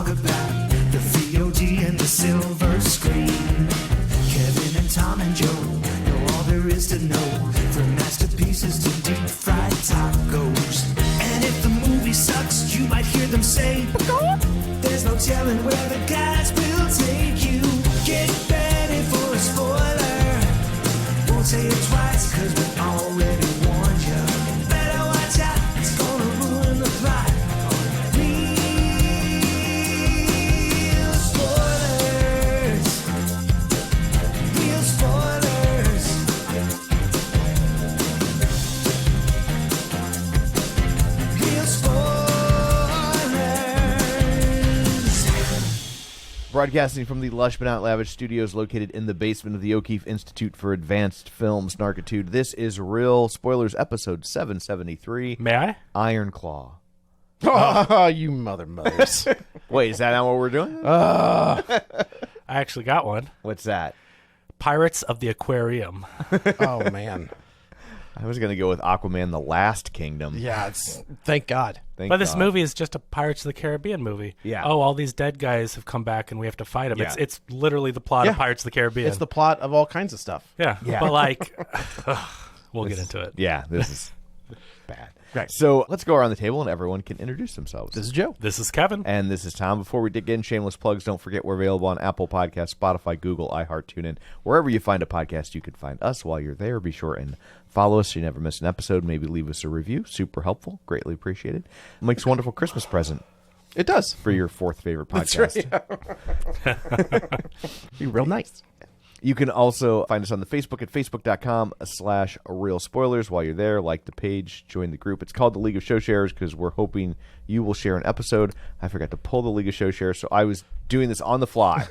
talk about the VOD and the silver screen. Kevin and Tom and Joe know all there is to know, from masterpieces to deep fried tacos. And if the movie sucks, you might hear them say, there's no telling where the guys will take you. Get ready for a spoiler. Won't say it twice, cause we already warned you. Better watch out, it's gonna ruin the plot. Real spoilers. Real spoilers. Real spoilers. Broadcasting from the lush but not lavish studios located in the basement of the O'Keefe Institute for Advanced Film Snarkitude, this is Real Spoilers, episode 773. May I? Iron Claw. Oh, you mothers. Wait, is that not what we're doing? I actually got one. What's that? Pirates of the Aquarium. Oh, man. I was going to go with Aquaman, The Last Kingdom. Yeah, thank God. Thank But this God. movie is just a Pirates of the Caribbean movie. Yeah. Oh, all these dead guys have come back and we have to fight them. Yeah. It's literally the plot Yeah. of Pirates of the Caribbean. It's the plot of all kinds of stuff. yeah. Yeah. But like, we'll get into it. Yeah, this is bad. Right. So let's go around the table and everyone can introduce themselves. This is Joe. This is Kevin. And this is Tom. Before we dig in, shameless plugs. Don't forget we're available on Apple Podcasts, Spotify, Google, iHeart, TuneIn. Wherever you find a podcast, you can find us. While you're there, be sure and follow us so you never miss an episode. Maybe leave us a review. Super helpful. Greatly appreciated. Makes a wonderful Christmas present It does. for your fourth favorite podcast. Be real nice. You can also find us on the Facebook at facebook.com/Real Spoilers. While you're there, like the page, join the group. It's called the League of Show Sharers because we're hoping you will share an episode. I forgot to pull the League of Show Sharers, so I was doing this on the fly,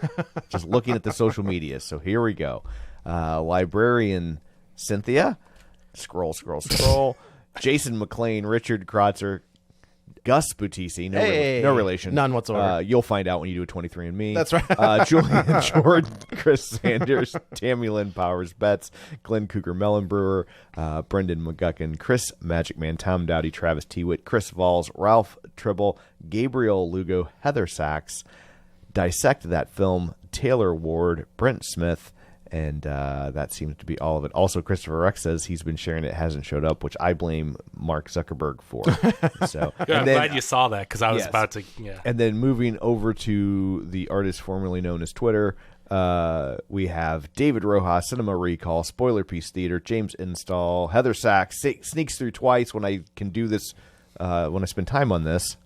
just looking at the social media. So here we go. Librarian Cynthia, scroll. Jason McLean, Richard Krotzer, Gus Butisi, no relation. None whatsoever. You'll find out when you do a 23andMe. That's right. Julian Jordan, Chris Sanders, Tammy Lynn Powers Betts, Glenn Cougar Mellenbrewer, Brendan McGuckin, Chris Magic Man, Tom Dowdy, Travis Tewitt, Chris Valls, Ralph Tribble, Gabriel Lugo, Heather Sachs, Dissect That Film, Taylor Ward, Brent Smith, and that seems to be all of it. Also, Christopher Rex says he's been sharing it, hasn't showed up, which I blame Mark Zuckerberg for. So, I'm glad you saw that because I was Yes. about to. Yeah. And then moving over to the artist formerly known as Twitter, we have David Rojas, Cinema Recall, Spoiler Piece Theater, James Install, Heather Sachs, sneaks through twice when I can do this, when I spend time on this.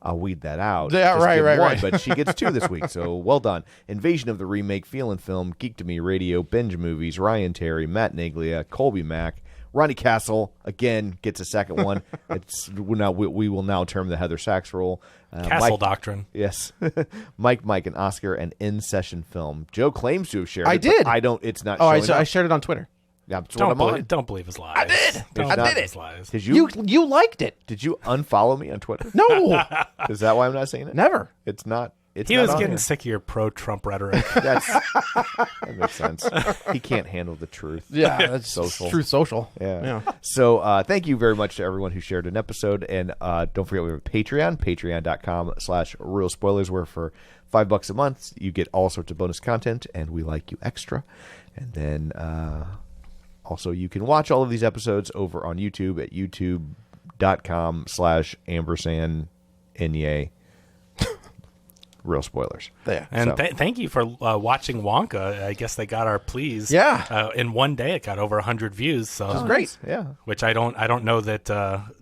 I'll weed that out. Yeah, Just give right. one, but she gets two this week, so well done. Invasion of the Remake, Feelin' Film, Geek to Me Radio, Binge Movies, Ryan Terry, Matt Naglia, Colby Mack, Ronnie Castle, again, gets a second one. We will now term the Heather Sachs role. Castle Doctrine. Yes. Mike, and Oscar, and In Session Film. Joe claims to have shared I it, but did. I don't, it's not Oh, showing up. I shared it on Twitter. Yeah, that's what I'm on. Don't believe his lies. I did. Don't I believe did his it. lies. Did you You liked it. did you unfollow me on Twitter? No, Is that why I'm not saying it? never. It's not. It's He not was on getting here. sick of your pro-Trump rhetoric. That makes sense. He can't handle the truth. Yeah, that's Social. Truth social. Yeah. So thank you very much to everyone who shared an episode. And don't forget we have a Patreon, patreon.com/Real Spoilers, where for $5 a month you get all sorts of bonus content and we like you extra. And then also you can watch all of these episodes over on YouTube at youtube.com/ampersand Real Spoilers. There. And So- thank you for watching Wonka. I guess they got our pleas. Yeah. In one day, it got over 100 views. So That's great. Yeah. Which I don't know that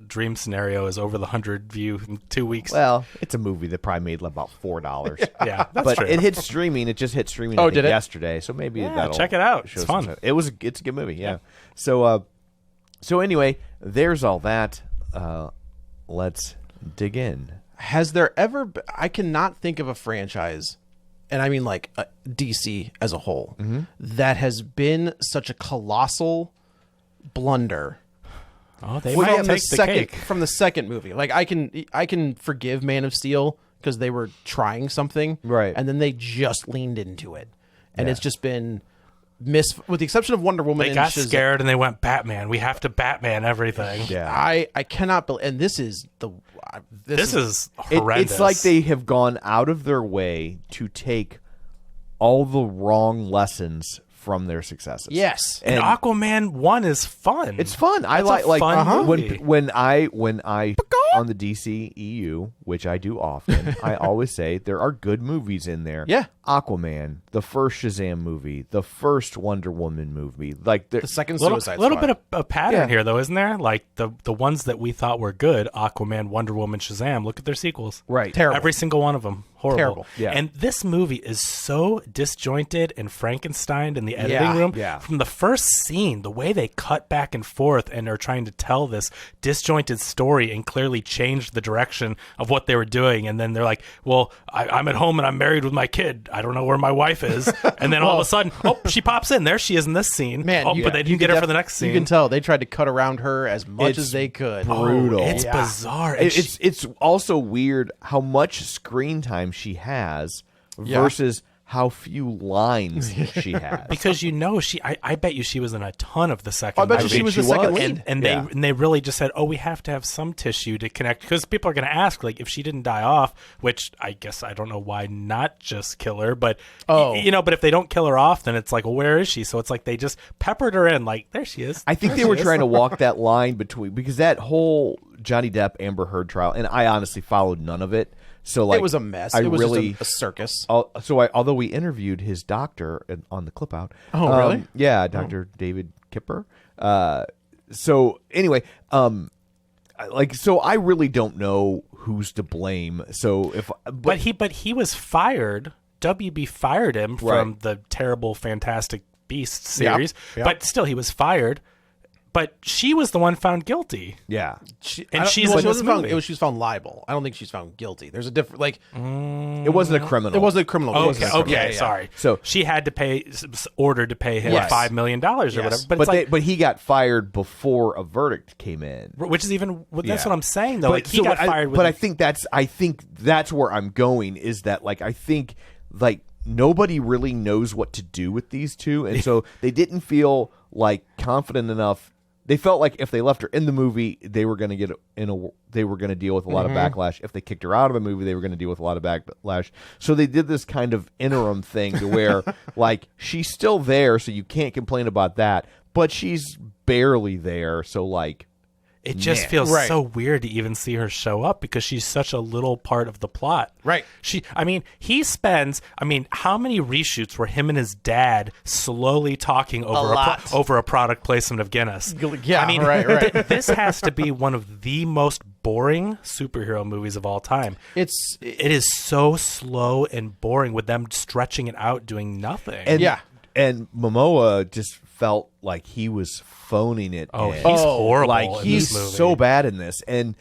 Dream Scenario is over the 100 view in 2 weeks. Well, it's a movie that probably made about $4. Yeah, that's but true. it hit streaming. It just hit streaming. Oh, I think, did it? yesterday? So maybe that'll check it out. show It's some fun. stuff. It's a good movie. Yeah. So anyway, there's all that. Let's dig in. Has there ever been, I cannot think of a franchise, and I mean like DC as a whole, that has been such a colossal blunder Oh, they from might the take the second cake. from the second movie. Like I can forgive Man of Steel because they were trying something, Right. and then they just leaned into it, and Yeah. it's just been with the exception of Wonder Woman, They and got Shazam, scared and they went Batman. We have to Batman everything. Yeah. I cannot believe, and this is This is horrendous. It's like they have gone out of their way to take all the wrong lessons from their successes. yes. And Aquaman 1 is fun. It's fun. I That's a like fun when movie. when I on the DCEU, which I do often, I always say there are good movies in there. Yeah. Aquaman, the first Shazam movie, the first Wonder Woman movie, like The second little Suicide little Squad. bit of a pattern Yeah. here, though, isn't there? Like the ones that we thought were good, Aquaman, Wonder Woman, Shazam. Look at their sequels. right. Terrible. Every single one of them. Horrible. Terrible. Yeah. And this movie is so disjointed and Frankenstein in the editing Yeah. room. Yeah. From the first scene, the way they cut back and forth and are trying to tell this disjointed story and clearly change the direction of what they were doing. And then they're like, well, I'm at home and I'm married with my kid. I don't know where my wife is. And then all of a sudden, oh, she pops in. There she is in this scene. Man, oh, but they didn't get her for the next scene. You can tell they tried to cut around her as much It's as they could. brutal. It's Yeah. bizarre. And It's also weird how much screen time she has versus how few lines she has. because I bet you she was in a ton of the second I bet you movie. she was the she second was. lead. And they really just said, oh, we have to have some tissue to connect, because people are going to ask, like, if she didn't die off, which I guess I don't know why not just kill her, but but if they don't kill her off, then it's like, well, where is she? So it's like they just peppered her in, like, there she is. I think they were trying to walk that line between, because that whole Johnny Depp Amber Heard trial, and I honestly followed none of it. So like It was a mess. I It was really, just a circus. although we interviewed his doctor on the clip out. Oh, really? Yeah, Dr. David Kipper. So anyway, so I really don't know who's to blame. So but he was fired. WB fired him from the terrible Fantastic Beasts series, Yep. but still he was fired. But she was the one found guilty. yeah, She she's in this wasn't found. movie. She was found liable. I don't think she's found guilty. There's a different it wasn't a criminal. It wasn't a criminal. It wasn't a criminal. Okay, Yeah. sorry. So- she had to pay, ordered to pay him Yes. $5 million or Yes. whatever. But it's like, but he got fired before a verdict came in. which is even that's Yeah. what I'm saying though. Like he so got what fired. but I think that's where I'm going, is that like I think like nobody really knows what to do with these two, and so they didn't feel like confident enough. They felt like if they left her in the movie, they were going to they were going to deal with a lot of backlash. If they kicked her out of the movie, they were going to deal with a lot of backlash. So they did this kind of interim thing to where like she's still there, so you can't complain about that, but she's barely there, so like it just feels Right. so weird to even see her show up because she's such a little part of the plot. Right. He spends, how many reshoots were him and his dad slowly talking over a product placement of Guinness? Yeah, right. This has to be one of the most boring superhero movies of all time. It is so slow and boring with them stretching it out, doing nothing. And Momoa just felt like he was phoning it. Oh, in. he's horrible Like in he's this movie. so bad in this, and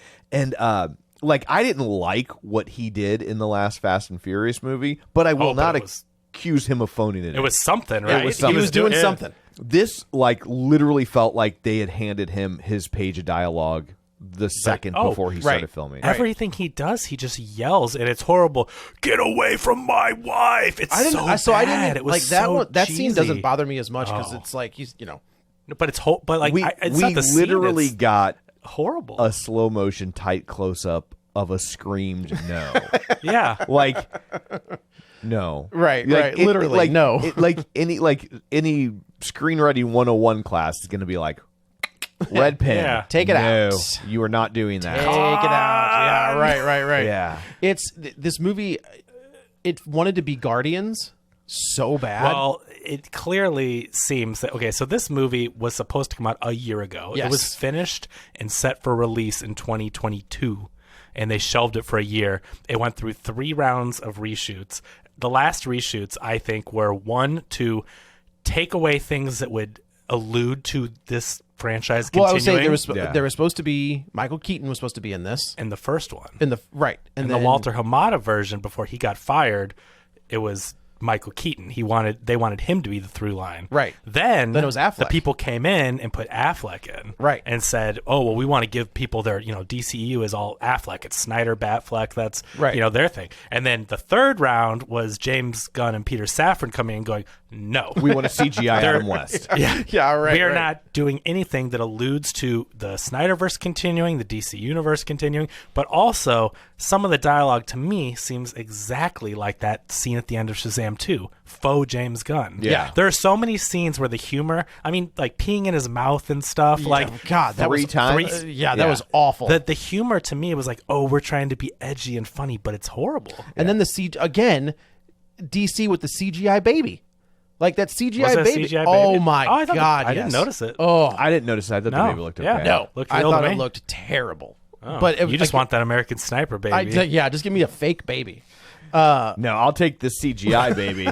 like I didn't like what he did in the last Fast and Furious movie, but I will not accuse him of phoning it in. It was something, right? was something. He was doing yeah. something. This like literally felt like they had handed him his page of dialogue the second before he started filming. Everything he does, he just yells, and it's horrible. Get away from my wife! It's I didn't. I didn't It was like that. so That scene cheesy. doesn't bother me as much because it's like he's But it's it's we not the scene, literally it's got horrible. a slow motion tight close up of a screamed no. Yeah, Like no. Right, Like, right. Literally, no. Like any screenwriting 101 class is going to be like red pen. Yeah. Take it no, out. You are not doing that. Take it out. Yeah, right. Yeah. It's this movie. It wanted to be Guardians so bad. well, it clearly seems that so this movie was supposed to come out a year ago. Yes. It was finished and set for release in 2022, and they shelved it for a year. It went through 3 rounds of reshoots. The last reshoots, I think, were one to take away things that would allude to this franchise continuing. well, I was saying there was supposed to be Michael Keaton was supposed to be in this in the first one. in the right In and the then Walter Hamada version, before he got fired, it was Michael Keaton. They wanted him to be the through line. Right. Then it was Affleck. The people came in and put Affleck in. Right. And said, oh, well, we want to give people their, DCEU is all Affleck. It's Snyder, Batfleck. That's, right. Their thing. And then the third round was James Gunn and Peter Safran coming in and going, no. We want to CGI Adam West. Yeah, right. We are not doing anything that alludes to the Snyderverse continuing, the DC universe continuing, but also some of the dialogue to me seems exactly like that scene at the end of Shazam 2, faux James Gunn. Yeah. There are so many scenes where the humor, like peeing in his mouth and stuff, God, that three was times. that was awful. the humor to me was like, oh, we're trying to be edgy and funny, but it's horrible. And then again, DC with the CGI baby. Like that CGI Was it a baby. CGI Oh baby? my I thought God! I didn't notice it. Oh I didn't notice that. I thought the baby looked okay. No, looked I real thought to it me. looked terrible. Oh, But you just want that American Sniper baby. just give me a fake baby. No, I'll take the CGI baby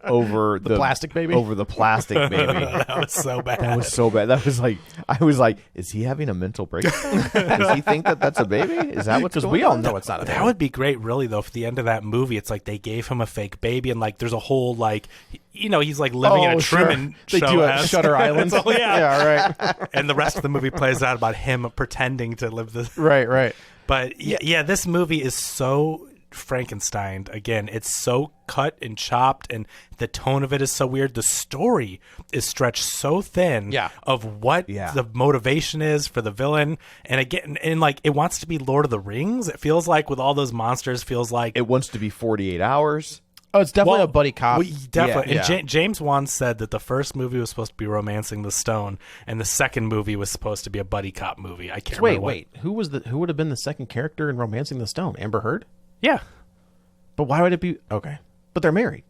over the plastic baby? Over the plastic baby. That was so bad. That was so bad. That was like, I was like, is he having a mental breakdown? Does he think that that's a baby? Is that what's Because going we all on? know it's not a baby. That would be great, really, though. For the end of that movie, it's like they gave him a fake baby, and like there's a whole he's like living in a Truman They show. do a Shutter Island. It's all- yeah. right. And the rest of the movie plays out about him pretending to live this. Right. But yeah, this movie is so Frankenstein. Again, it's so cut and chopped, and the tone of it is so weird. The story is stretched so thin of what the motivation is for the villain. And again, it wants to be Lord of the Rings. It feels like with all those monsters, feels like It wants to be 48 hours. Oh, it's definitely a buddy cop. Definitely. Yeah. And James Wan said that the first movie was supposed to be Romancing the Stone, and the second movie was supposed to be a buddy cop movie. I can't remember. Wait. Who would have been the second character in Romancing the Stone? Amber Heard? Yeah. But why would it be okay? But they're married.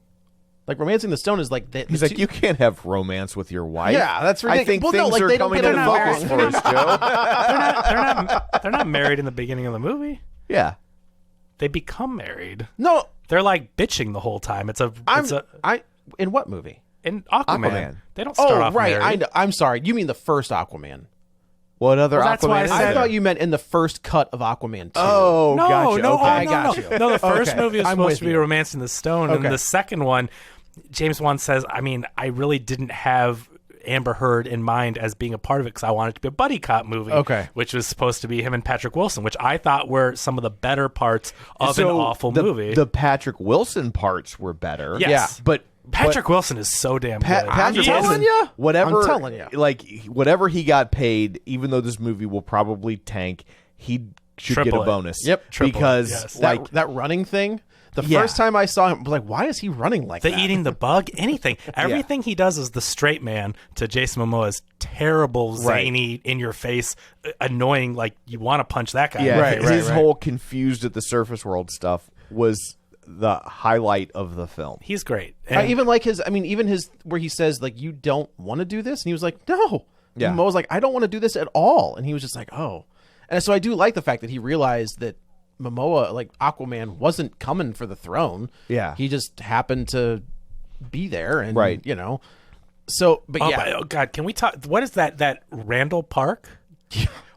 Like Romancing the Stone is like He's like, you can't have romance with your wife. Yeah, that's ridiculous. I think Well, no, things like, are they don't coming get into along. focus for us, Joe. They're not married in the beginning of the movie. Yeah. They become married. No, They're like bitching the whole time. in what movie? In Aquaman. Aquaman. They don't start off right. married. I'm sorry. You mean the first Aquaman? What other Well, that's why Aquaman? I is said- I there? thought you meant in the first cut of Aquaman 2. Oh, No, gotcha. no, okay. I got you. No, the first Okay. movie was I'm supposed with to be you. Romancing the Stone, Okay. and the second one, James Wan says, I really didn't have Amber Heard in mind as being a part of it because I wanted it to be a buddy cop movie, Okay. which was supposed to be him and Patrick Wilson, which I thought were some of the better parts of an awful movie. The Patrick Wilson parts were better. Yes. Yeah. But Patrick Wilson is so damn good. Patrick He is- Wilson, ya. whatever, I'm telling ya. like whatever he got paid, even though this movie will probably tank, he should Triple get a it. bonus. Yep. Triple it, because yes. That running thing. The first time I saw him, I was like, why is he running like The that? eating the bug, anything. Everything he does is the straight man to Jason Momoa's terrible, zany, in your face, annoying, like you want to punch that guy. yeah, in the face. his whole confused at the surface world stuff was the highlight of the film. He's great. I And- even like his where he says like, you don't want to do this, and he was like, no. Yeah. And Mo was like, I don't want to do this at all, and he was just like, oh. And so I do like the fact that he realized that Momoa, like Aquaman, wasn't coming for the throne. Yeah. He just happened to be there, and Right. So, but Oh, yeah, oh God! Can we talk? What is that Randall Park?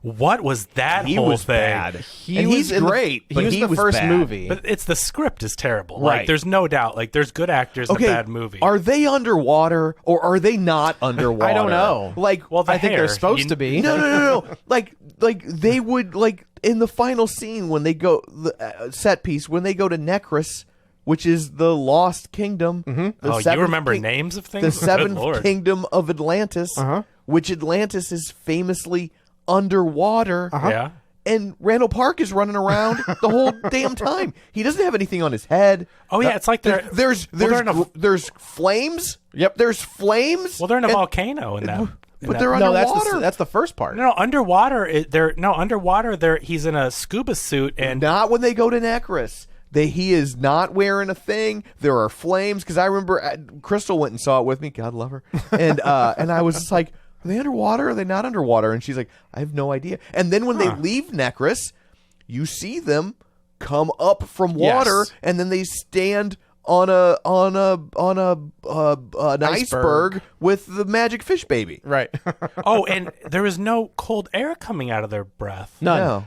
What was that He whole was thing? bad. he and was he's in the- great. He but was he the first bad. movie. But it's the script is terrible. Right. Like, there's no doubt. Like, there's good actors in Okay, a bad movie. are they underwater or are they not underwater? I don't know. Like, Well, the I think hair, they're supposed you- to be. no. Like they would like in the final scene when they go the set piece when they go to Necros, which is the Lost Kingdom. The Oh, you seventh remember king- names of things? The Good seventh Lord. kingdom of Atlantis, which Atlantis is famously underwater. Yeah. And Randall Park is running around the whole damn time. He doesn't have anything on his head. Oh, yeah, it's like they're there's flames. Yep. There's flames. Well, they're in a and- volcano in that. But they're no, underwater. that's the first part. No, underwater. He's in a scuba suit and Not when they go to Necros. He is not wearing a thing. There are flames because I remember Crystal went and saw it with me. God love her. And I was just like, are they underwater? Are they not underwater? And she's like, I have no idea. And then when they leave Necros, you see them come up from water, Yes. and then they stand on an iceberg with the magic fish baby. Right. Oh, and there was no cold air coming out of their breath. None. No.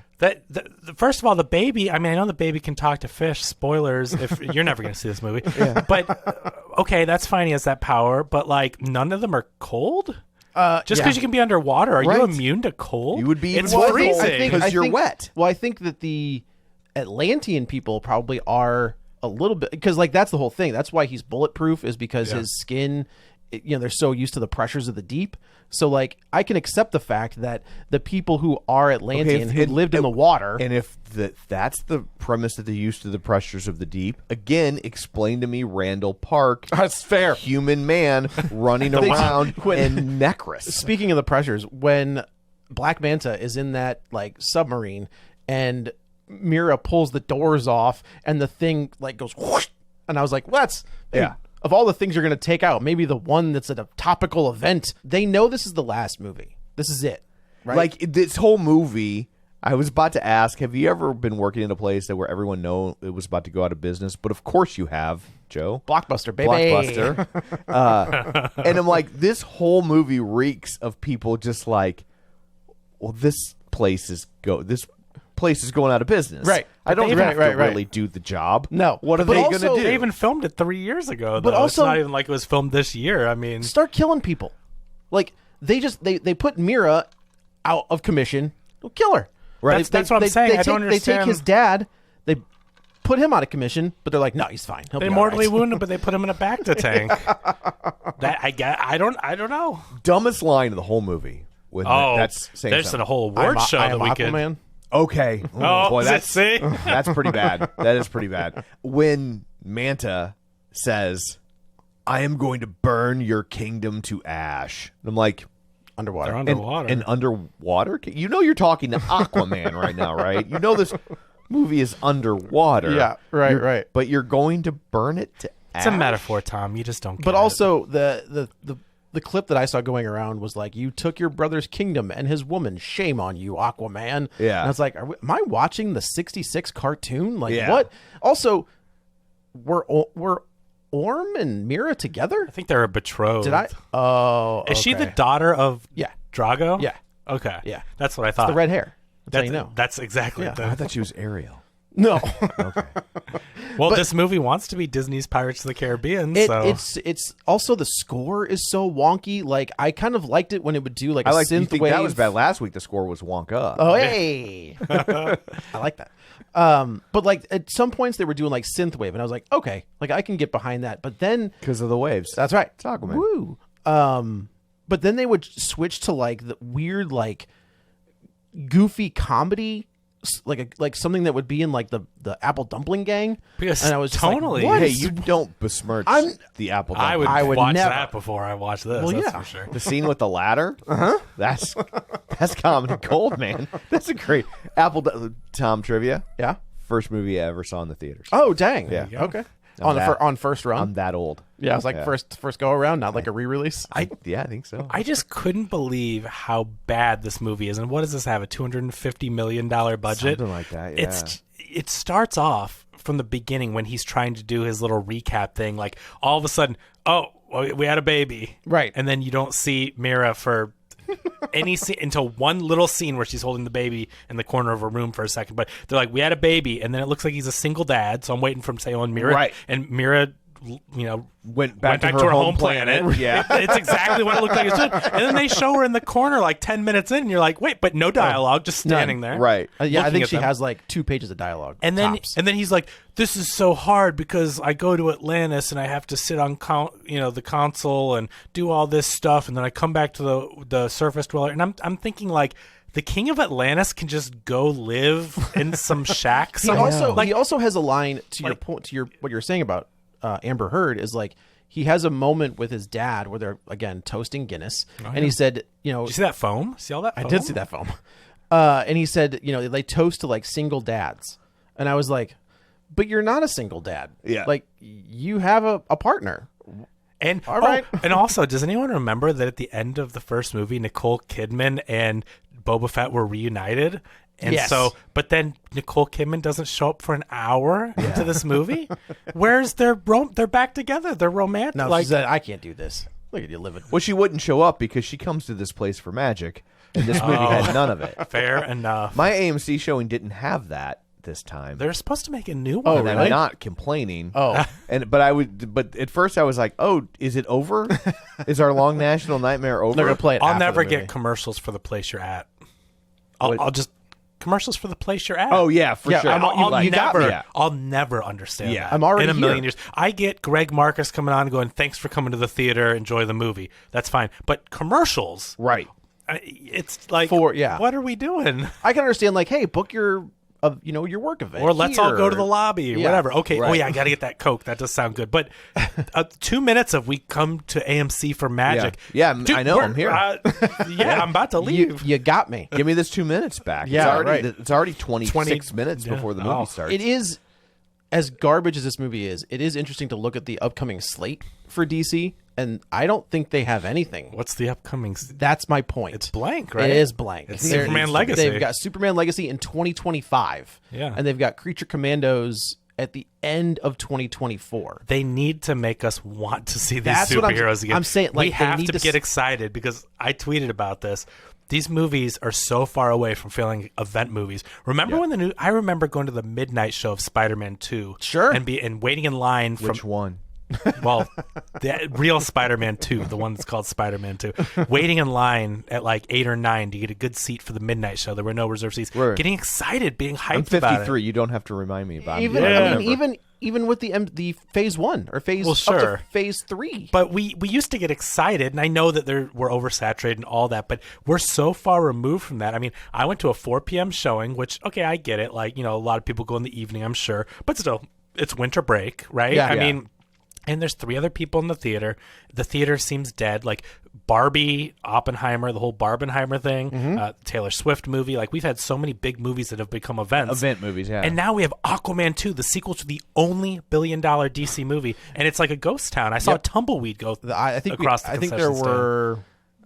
First of all, the baby. I mean, I know the baby can talk to fish. Spoilers. If you're never going to see this movie, but okay, that's fine. He has that power, but like none of them are cold. Just because you can be underwater, are you Right. immune to cold? You would be It's even more freezing. cold because you're wet. Well, I think that the Atlantean people probably are a little bit, because like that's the whole thing. That's why he's bulletproof, is because his skin, they're so used to the pressures of the deep. So like I can accept the fact that the people who are Atlantean who lived in the water, and if that's the premise, that they're used to the pressures of the deep, again, explain to me Randall Park, that's fair. human man running around in Necros. Speaking of the pressures, when Black Manta is in that like submarine and Mira pulls the doors off and the thing like goes whoosh, and I was like, well, that's of all the things you're going to take out, maybe the one that's at a topical event. They know this is the last movie. This is it, right? Like this whole movie, I was about to ask, have you ever been working in a place that where everyone know it was about to go out of business? But of course you have, Joe. Blockbuster, baby. Blockbuster. And I'm like, this whole movie reeks of people just like, well, this place is going out of business. Right. I don't Right, have to right. really do the job. No. What are But they going also- to do? They even filmed it 3 years ago, though. But also- it's not even like it was filmed this year. I mean, Start killing people. Like they put Mira out of commission. They'll kill her. Right. That's what I'm saying. I don't They take understand. his dad. They put him out of commission, but they're like, no, he's fine. He'll they be all mortally right. wounded, but they put him in a Bacta tank. I don't know. Dumbest line of the whole movie. Oh, that's saying there's something. a whole award show I that am we could. Aquaman. Okay. Oh, boy, see? that's pretty bad. That is pretty bad. When Manta says, I am going to burn your kingdom to ash. And I'm like, Underwater. They're underwater. and underwater? You know you're talking to Aquaman right now, right? You know this movie is underwater. Yeah, right, right. But you're going to burn it to ash? It's a metaphor, Tom. You just don't get But it. also the clip that I saw going around was like, you took your brother's kingdom and his woman. Shame on you, Aquaman. Yeah. And I was like, am I watching the 66 cartoon? Like Yeah. what? Also, were Orm and Mira together? I think they're betrothed. Did I? Oh, Is she the okay. daughter of Yeah. Drago? Yeah. Okay. Yeah. That's what I thought. The red hair. That's how That's, you know. that's exactly Yeah. I the. thought she was Ariel. No. Well, this movie wants to be Disney's Pirates of the Caribbean, so It's also the score is so wonky. Like I kind of liked it when it would do like a I like. You synth think wave. that was bad? Last week the score was Wonka. Oh hey, I like that. But like at some points they were doing like synth wave, and I was like, okay, like I can get behind that. But then Because of the waves. that's right, It's Aquaman. Woo. But then they would switch to like the weird like goofy comedy. Like something that would be in like the Apple Dumpling Gang, Because and I was just tonally- like, what Hey, is- you don't besmirch I'm- the Apple I would, Dumpling. I would watch never. that before I watch this. Well, that's yeah. for sure. The scene with the ladder? That's comedy gold, man. That's a great Tom trivia. yeah. First movie I ever saw in the theaters. Oh dang, Yeah. okay. I'm that- On first run, I'm that old. yeah, it was like first go around, not like a re-release. I think so. I just couldn't believe how bad this movie is. And what does this have? A $250 million budget? Something like that, yeah. It starts off from the beginning when he's trying to do his little recap thing. Like all of a sudden, oh, we had a baby. Right. And then you don't see Mira for any scene until one little scene where she's holding the baby in the corner of a room for a second. But they're like, we had a baby. And then it looks like he's a single dad. So I'm waiting for him to say, oh, and Mira. Right. And Mira, Went back to to her her home home planet. Yeah. It's exactly what it looked like it should. And then they show her in the corner like 10 minutes in, and you're like, wait, but no dialogue, just standing there. Right. Yeah, I looking think at she them. has like 2 pages of dialogue. And then tops. he's like, this is so hard because I go to Atlantis and I have to sit on the console and do all this stuff, and then I come back to the surface dweller, and I'm thinking like, the king of Atlantis can just go live in some shack he somewhere. also has a line to your point, to your what you're saying about Amber Heard is like he has a moment with his dad where they're again toasting Guinness, and he said, you know, Did you see that foam? See all that foam? I did see that film, and he said, you know, they toast to like single dads, and I was like, but you're not a single dad, Yeah. like you have a partner. And All right. and also, does anyone remember that at the end of the first movie, Nicole Kidman and Boba Fett were reunited? And Yes. so, but then Nicole Kidman doesn't show up for an hour into this movie. Where's they're back together? They're romantic. No, like, she said, I can't do this. Look at you living. Well, she wouldn't show up because she comes to this place for magic, and this movie had none of it. fair enough. My AMC showing didn't have that this time. They're supposed to make a new one. and really? I'm not complaining. Oh. But at first I was like, oh, is it over? Is our long national nightmare over? They're going to play it I'll after never the get movie. commercials for the place you're at. What? I'll just commercials for the place you're at. Oh yeah, for Yeah, sure. you got me. I'll never understand Yeah. that. I'm already in a million here. years. I get Greg Marcus coming on and going, "Thanks for coming to the theater. Enjoy the movie." That's fine. But commercials, Right. it's like, Yeah. what are we doing? I can understand, like, hey, book your work event. Or let's all here. go to the lobby, or Yeah. whatever. Okay. Oh Right. yeah, I got to get that Coke. That does sound good. But 2 minutes of we come to AMC for magic. Yeah, I know, we're- I'm here. I'm about to leave. You got me. Give me this 2 minutes back. Yeah, It's already 26 20 minutes yeah. before the Oh. movie starts. It is, as garbage as this movie is, it is interesting to look at the upcoming slate for DC, and I don't think they have anything. What's the upcoming? That's my point. It's blank, right? It is blank. It's Superman Legacy. They've got Superman Legacy in 2025. Yeah. And they've got Creature Commandos at the end of 2024. They need to make us want to see these That's what I'm- superheroes again. I'm saying, like, we they have need to to get excited because I tweeted about this. These movies are so far away from feeling event movies. Remember when I remember going to the midnight show of Spider-Man 2. Sure. And waiting in line from Which one? well, the real Spider-Man 2, the one that's called Spider-Man 2. Waiting in line at like 8 or 9 to get a good seat for the midnight show. There were no reserved seats. Word. Getting excited, being hyped I'm about it. 53. You don't have to remind me about Even, it. I mean, even with the phase 1 or phase Well, up sure. to phase 3. But we used to get excited, and I know that we're oversaturated and all that, but we're so far removed from that. I mean, I went to a 4 p.m. showing, which, okay, I get it. Like, a lot of people go in the evening, I'm sure. But still, it's winter break, right? Yeah. I Yeah. mean, and there's 3 other people in the theater. The theater seems dead. Like Barbie, Oppenheimer, the whole Barbenheimer thing, Taylor Swift movie. Like, we've had so many big movies that have become events. Event movies, yeah. And now we have Aquaman 2, the sequel to the only billion-dollar DC movie, and it's like a ghost town. I saw a tumbleweed go I think across the I think there concession stand. were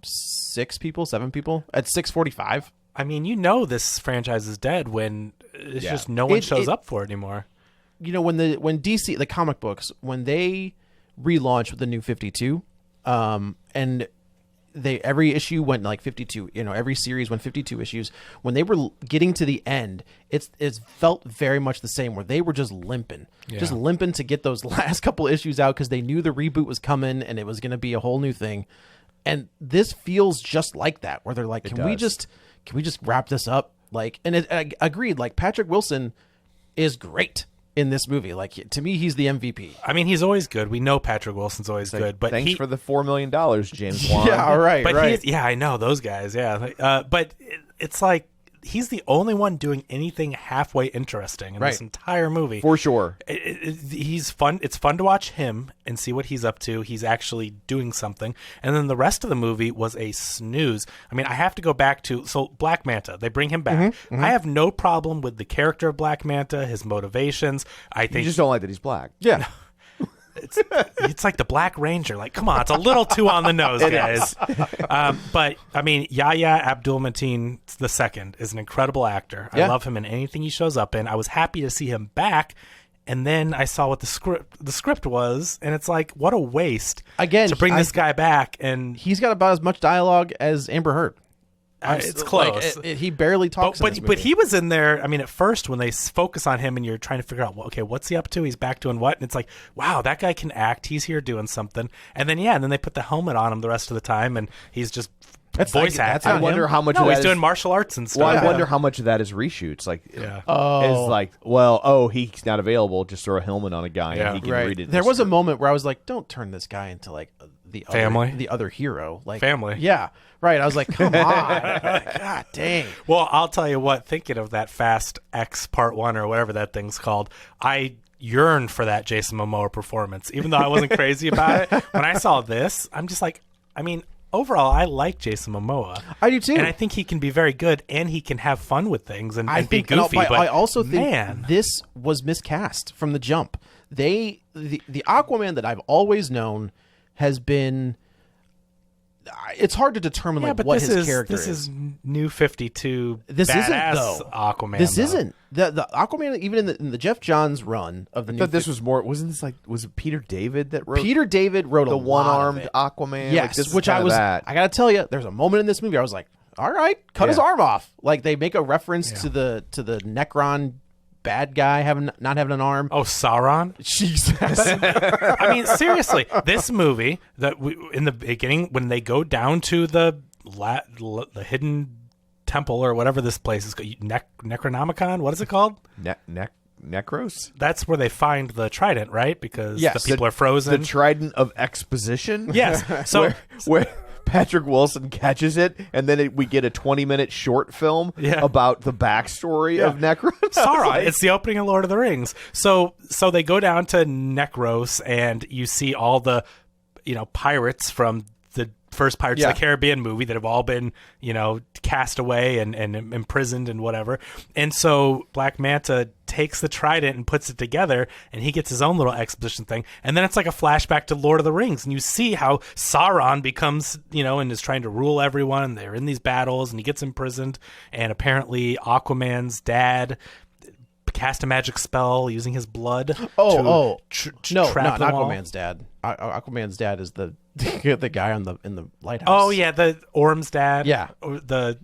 7 people at 6:45. I mean, this franchise is dead when it's just no one shows up for it anymore. When DC, the comic books, when they relaunched with the new 52, and every issue went like 52, every series went 52 issues. When they were getting to the end, it's felt very much the same, where they were just limping to get those last couple issues out because they knew the reboot was coming and it was going to be a whole new thing. And this feels just like that, where they're like, can we just wrap this up? Like, and I agreed, like, Patrick Wilson is great in this movie. Like, to me, he's the MVP. I mean, he's always good. We know Patrick Wilson's always good, but Thanks for the $4 million, James Wan. Yeah, all right, but right. I know those guys. Yeah, but it's like he's the only one doing anything halfway interesting in this entire movie. For sure. He's fun. It's fun to watch him and see what he's up to. He's actually doing something. And then the rest of the movie was a snooze. I mean, I have to go back to Black Manta. They bring him back. I have no problem with the character of Black Manta, his motivations. I think You just don't like that he's black. Yeah. it's like the Black Ranger. Like, come on, it's a little too on the nose, guys. But I mean, Yahya Abdul-Mateen II is an incredible actor. I love him in anything he shows up in. I was happy to see him back, and then I saw what the script was, and it's like, what a waste Again, to bring this guy back. And He's got about as much dialogue as Amber Heard. it's close. Like, he barely talks. in this But movie. he was in there. I mean, at first when they focus on him and you're trying to figure out, well, okay, what's he up to? He's back doing what? And it's like, wow, that guy can act. He's here doing something. And then and then they put the helmet on him the rest of the time, and he's just voice acting. I wonder how much of No, that he's is- doing martial arts and stuff. Well, I wonder how much of that is reshoots. Like, is like, he's not available. Just throw a helmet on a guy and he can read it. There was a moment where I was like, don't turn this guy into like the Family? other hero, like Family. Yeah, right. I was like, come on, God dang. Well, I'll tell you what, thinking of that Fast X Part 1 or whatever that thing's called, I yearned for that Jason Momoa performance. Even though I wasn't crazy about it, when I saw this, I'm just like, I mean, overall, I like Jason Momoa. I do too. And I think he can be very good, and he can have fun with things and, I and be think, goofy. but But I also think man, this was miscast from the jump. The Aquaman that I've always known has been, it's hard to determine but what this his is character this is New 52. This isn't, badass though. Aquaman. This though. isn't the Aquaman. Even in the Jeff Johns run of the I new thought this was more. Wasn't this like? Was it Peter David that wrote Peter David wrote the a lot of one-armed it. Aquaman? Yes, like, this is which I kinda was. That. I gotta tell you, there's a moment in this movie I was like, all right, cut his Yeah. arm off. Like they make a reference to the Necron bad guy not having an arm. Oh, Sauron. Jesus. I mean, seriously, this movie in the beginning when they go down to the hidden temple or whatever this place is, Necronomicon. What is it called? Necros? That's where they find the trident, right? Because Yes. the people are frozen. The Trident of Exposition? Yes. So where Patrick Wilson catches it, and then we get a 20-minute short film about the backstory of Necros. Sauron. It's the opening of Lord of the Rings. So they go down to Necros, and you see all the, pirates from the first Pirates of the Caribbean movie that have all been, cast away and imprisoned and whatever. And so Black Manta takes the trident and puts it together, and he gets his own little exposition thing. And then it's like a flashback to Lord of the Rings, and you see how Sauron becomes, and is trying to rule everyone, and they're in these battles, and he gets imprisoned, and apparently Aquaman's dad cast a magic spell using his blood to No, trap not them all. Aquaman's dad. Aquaman's dad is the the guy in the lighthouse. Oh yeah, the Orm's dad. Yeah. Or the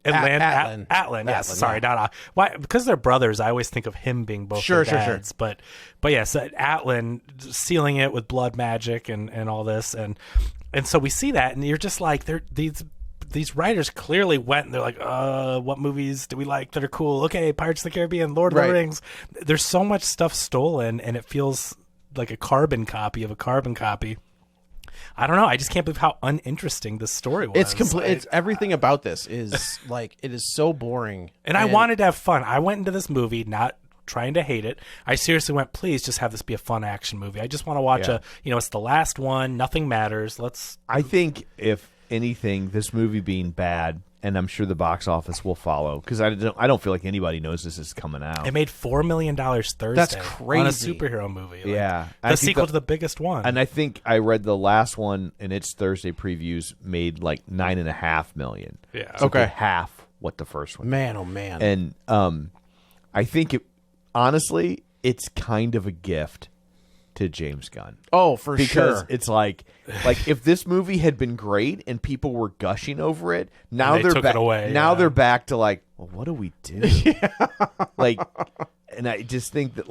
Atlan. Atlan. Yes, Atlan, sorry, yeah. not why, because they're brothers. I always think of him being both Sure. their dads. But yes, Atlan sealing it with blood magic and all this, and so we see that, and you're just like, these writers clearly went and they're like, what movies do we like that are cool? Okay, Pirates of the Caribbean, Lord of the Rings. There's so much stuff stolen, and it feels like a carbon copy of a carbon copy. I don't know. I just can't believe how uninteresting this story was. It's complete. It's everything about this is like it is so boring. And I wanted to have fun. I went into this movie not trying to hate it. I seriously went, please just have this be a fun action movie. I just want to watch it's the last one. Nothing matters. I think if anything, this movie being bad, and I'm sure the box office will follow, because I don't feel like anybody knows this is coming out. It made $4 million Thursday. That's on a crazy. superhero movie. Yeah. The sequel to the biggest one. And I think I read the last one in its Thursday previews made like $9.5 million. Yeah. So Okay. half what the first one. Man, oh man. And I think honestly, it's kind of a gift to James Gunn. Oh, for Because sure. it's like if this movie had been great and people were gushing over it, now they they're took back. it away, Now yeah. they're back to like, well, what do we do? Like, and I just think that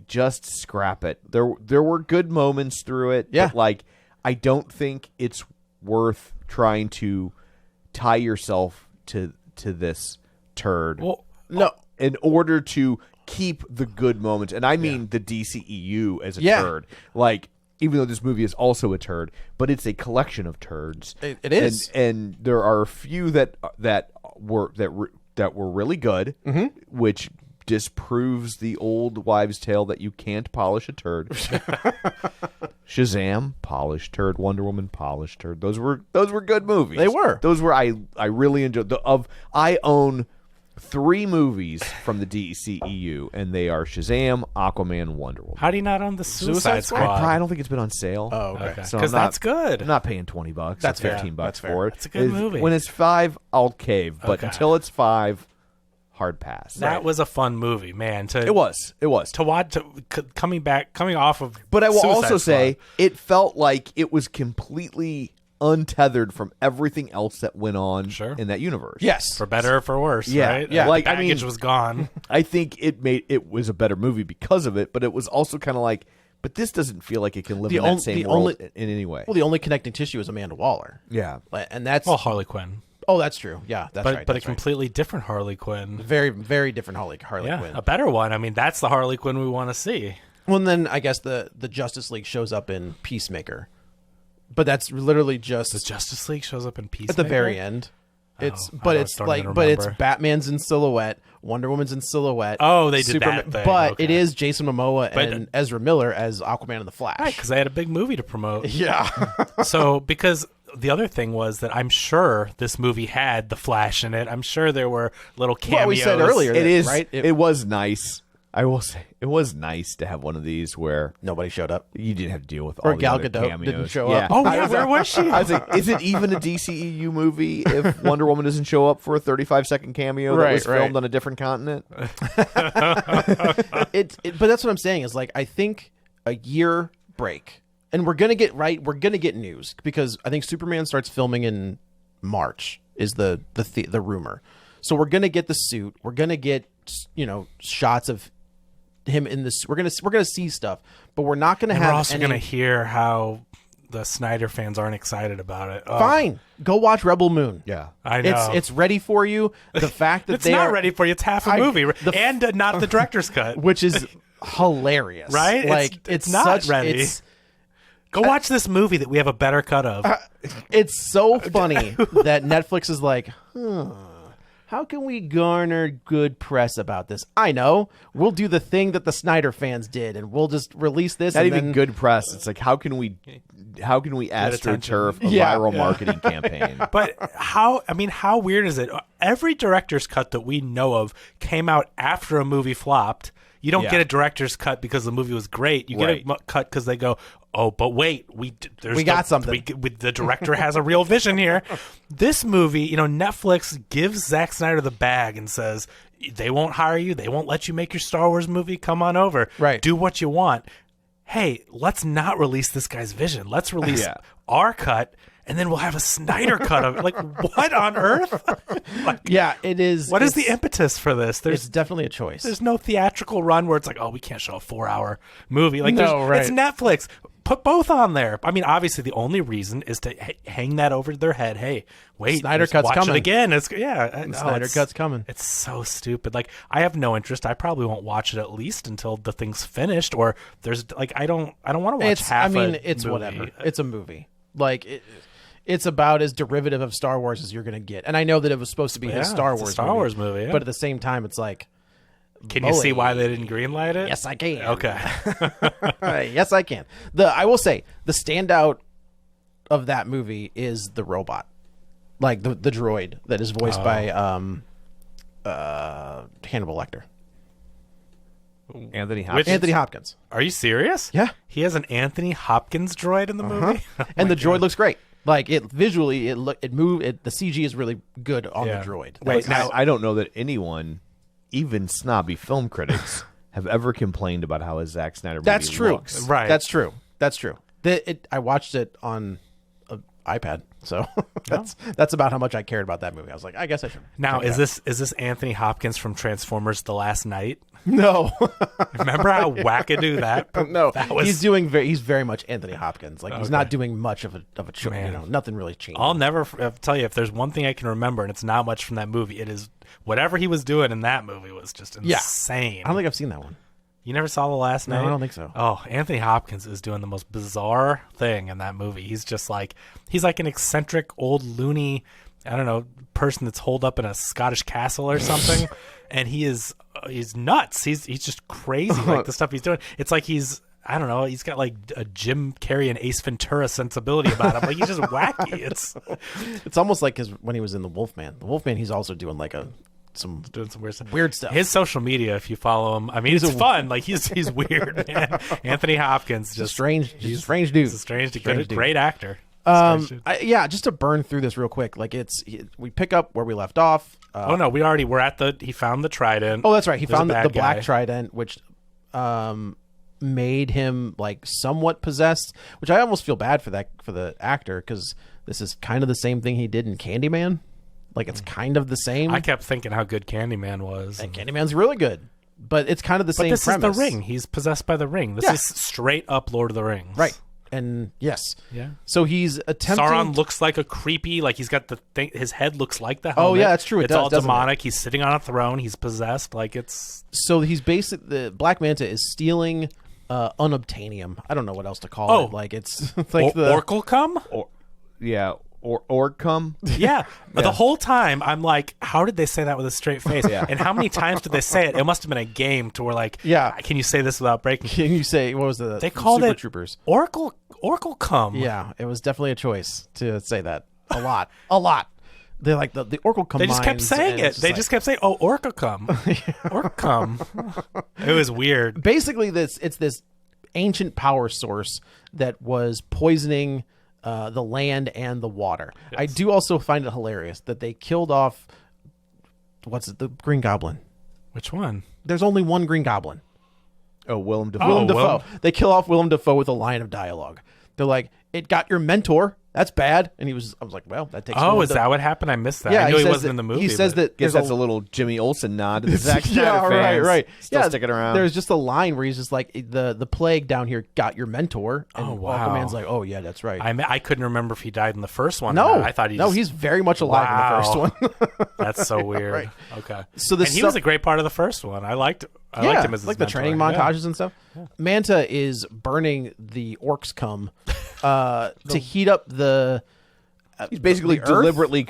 just scrap it. There were good moments through it, Yeah. but I don't think it's worth trying to tie yourself to this turd. Well, No. In order to keep the good moments, and I mean the DCEU as a Yeah. turd. Even though this movie is also a turd, but it's a collection of turds. It is. and there are a few that were really good, which disproves the old wives' tale that you can't polish a turd. Shazam, polished turd. Wonder Woman, polished turd. Those were good movies. They were. Those were I really enjoyed. I own 3 movies from the DCEU, and they are Shazam, Aquaman, Wonder Woman. how do you not own the Suicide Squad? Squad? I don't think it's been on sale. Oh, okay. Okay. So 'Cause I'm not- that's good. I'm not paying $20. That's or fair. $15 That's fair. for it. It's a good movie. When it's $5, I'll cave. But Okay. until it's $5, hard pass. That was a fun movie, man. It was. To watch coming off of. But I will Suicide also say Squad. it felt like it was completely untethered from everything else that went on Sure. in that universe. Yes. for better or for worse, Yeah, right? yeah. The Like, I baggage mean- was gone. I think it was a better movie because of it, but it was also kind of like, but this doesn't feel like it can live in that same world in any way. Well, the only connecting tissue is Amanda Waller. Yeah. And that's Well, Harley Quinn, that's true. Yeah, that's but right. but a that's right. completely different Harley Quinn. very very different Harley Yeah, Quinn. a better one. I mean, that's the Harley Quinn we want to see. Well, and then I guess the Justice League shows up in Peacemaker, but that's literally just The Justice League shows up in Peacemaker at the very end. It's I but don't- it's don't like even but it's remember. Batman's in silhouette, Wonder Woman's in silhouette. Oh, they did that thing. But Okay. it is Jason Momoa But- and Ezra Miller as Aquaman and the Flash. Right, because they had a big movie to promote. Yeah. So, because the other thing was that I'm sure this movie had the Flash in it. I'm sure there were little cameos. What we said earlier. It is right. It was nice. I will say it was nice to have one of these where Nobody showed up. you didn't have to deal with all Or the Gal other Gadot cameos. didn't show up. Oh, yeah, where was she? I was like, is it even a DCEU movie if Wonder Woman doesn't show up for a 35-second cameo that was filmed on a different continent? But that's what I'm saying is like I think a year break, and we're gonna get news because I think Superman starts filming in March is the rumor. So we're gonna get the suit. We're gonna get shots of him in this. We're gonna see stuff, but we're not gonna And have. we're also going to hear how the Snyder fans aren't excited about it. Oh, Fine, go watch Rebel Moon. Yeah. I know. It's ready for you. The fact that it's not ready for you. It's half a movie, and not the director's cut, which is hilarious, right? Like it's not ready. Go watch this movie that we have a better cut of. It's so funny that Netflix is like, how can we garner good press about this? I know. We'll do the thing that the Snyder fans did, and we'll just release this. Not and even then, good press. It's like how can we astroturf a Yeah. viral marketing campaign? But how weird is it? Every director's cut that we know of came out after a movie flopped. You don't Yeah. get a director's cut because the movie was great. You Right. get a cut because they go, oh, but wait, we got something. The director has a real vision here. This movie, Netflix gives Zack Snyder the bag and says, they won't hire you. They won't let you make your Star Wars movie. Come on over. Right. Do what you want. Hey, let's not release this guy's vision. Let's release our cut, and then we'll have a Snyder cut of it. Like, what on earth? yeah, it is. What is the impetus for this? It's definitely a choice. There's no theatrical run where it's like, oh, we can't show a 4-hour movie. Like, No, right. It's Netflix. Put both on there. I mean, obviously, the only reason is to hang that over their head. Hey, wait, Snyder just Cut's watch coming. it again. It's Snyder Cut's coming. It's so stupid. Like, I have no interest. I probably won't watch it at least until the thing's finished. Or there's like, I don't want to watch half. It's movie. whatever. It's a movie. Like it's about as derivative of Star Wars as you're going to get. And I know that it was supposed to be his Star it's a Wars Star Wars movie. Yeah. but at the same time, it's like. Can you see why they didn't greenlight it? Yes, I can. Okay. Yes, I can. I will say the standout of that movie is the robot, like the droid that is voiced by Hannibal Lecter, Anthony Hopkins. Anthony Hopkins. Are you serious? Yeah. He has an Anthony Hopkins droid in the movie? And the droid looks great. Like the CG is really good on the droid. Wait, now I don't know that anyone, even snobby film critics, have ever complained about how a Zack Snyder movie That's true. looks. Right. That's true. I watched it on an iPad, so that's about how much I cared about that movie. I was like, I guess I should. Now, check it is this Anthony Hopkins from Transformers: The Last Night? out. No, Remember how wackadoo that? no. that was. He's very much Anthony Hopkins. Like he's not doing much of a choice. Man. Nothing really changed. I'll never tell you if there's one thing I can remember, and it's not much from that movie. It is whatever he was doing in that movie was just insane. I don't think I've seen that one. You never saw The Last Night? No, I don't think so. Oh, Anthony Hopkins is doing the most bizarre thing in that movie. He's like an eccentric old loony, I don't know, person that's holed up in a Scottish castle or something, and he's nuts. He's just crazy. Like the stuff he's doing. It's like he's got like a Jim Carrey and Ace Ventura sensibility about him. Like he's just wacky. It's almost like when he was in The Wolfman. The Wolfman, he's also doing like some doing some weird stuff. His social media, if you follow him, I mean, it's fun. Like he's weird, man. Anthony Hopkins, He's a strange dude. He's a strange dude. great actor. Just to burn through this real quick, like we pick up where we left off. We're at he found the trident. Oh, that's right. He There's found a the bad black guy. trident, which made him like somewhat possessed. Which I almost feel bad for the actor because this is kind of the same thing he did in Candyman. Like it's kind of the same. I kept thinking how good Candyman was. And Candyman's really good, but it's kind of the same. This premise. is the Ring. He's possessed by the Ring. This is straight up Lord of the Rings. Right? And yes, Yeah. So he's attempting. Sauron looks like a creepy, like he's got the thing. His head looks like the Oh, helmet. yeah, that's true. It It's does, all doesn't it? demonic. He's sitting on a throne. He's possessed. Like it's. So he's the Black Manta is stealing unobtainium. I don't know what else to call it. Like it's like the Oracle come. Or come. Yeah. The whole time I'm like, how did they say that with a straight face? And how many times did they say it? It must have been a game to where like, can you say this without breaking? Can you say what was the They called Super it Troopers? Oracle come. Yeah, it was definitely a choice to say that a lot. They're like the Orca They just kept saying it. They just kept saying, "Oh, Orca come, Orca come." It was weird. Basically, it's this ancient power source that was poisoning the land and the water. Yes. I do also find it hilarious that they killed off the Green Goblin. Which one? There's only one Green Goblin. Oh, Willem Dafoe. Willem Dafoe. They kill off Willem Dafoe with a line of dialogue. They're like, "It got your mentor. That's bad." And I was like, "Well, that takes." Oh, is that what happened? I missed that. Yeah, I knew he says wasn't that- in the movie. He says but- that Guess there's that's a little Jimmy Olsen nod to the Zack Snyder yeah, fans. right. Still sticking around. There's just a line where he's just like, the plague down here got your mentor. And Oh, wow. Aquaman's like, "Oh yeah, that's right." I couldn't remember if he died in the first one. or No, not. I thought he's very much alive in the first one. That's so weird. Right. Okay. So and he was a great part of the first one. I liked him as his like the mentor. training Yeah. montages and stuff. Manta is burning the orcs cum to heat up the. He's basically the Earth? deliberately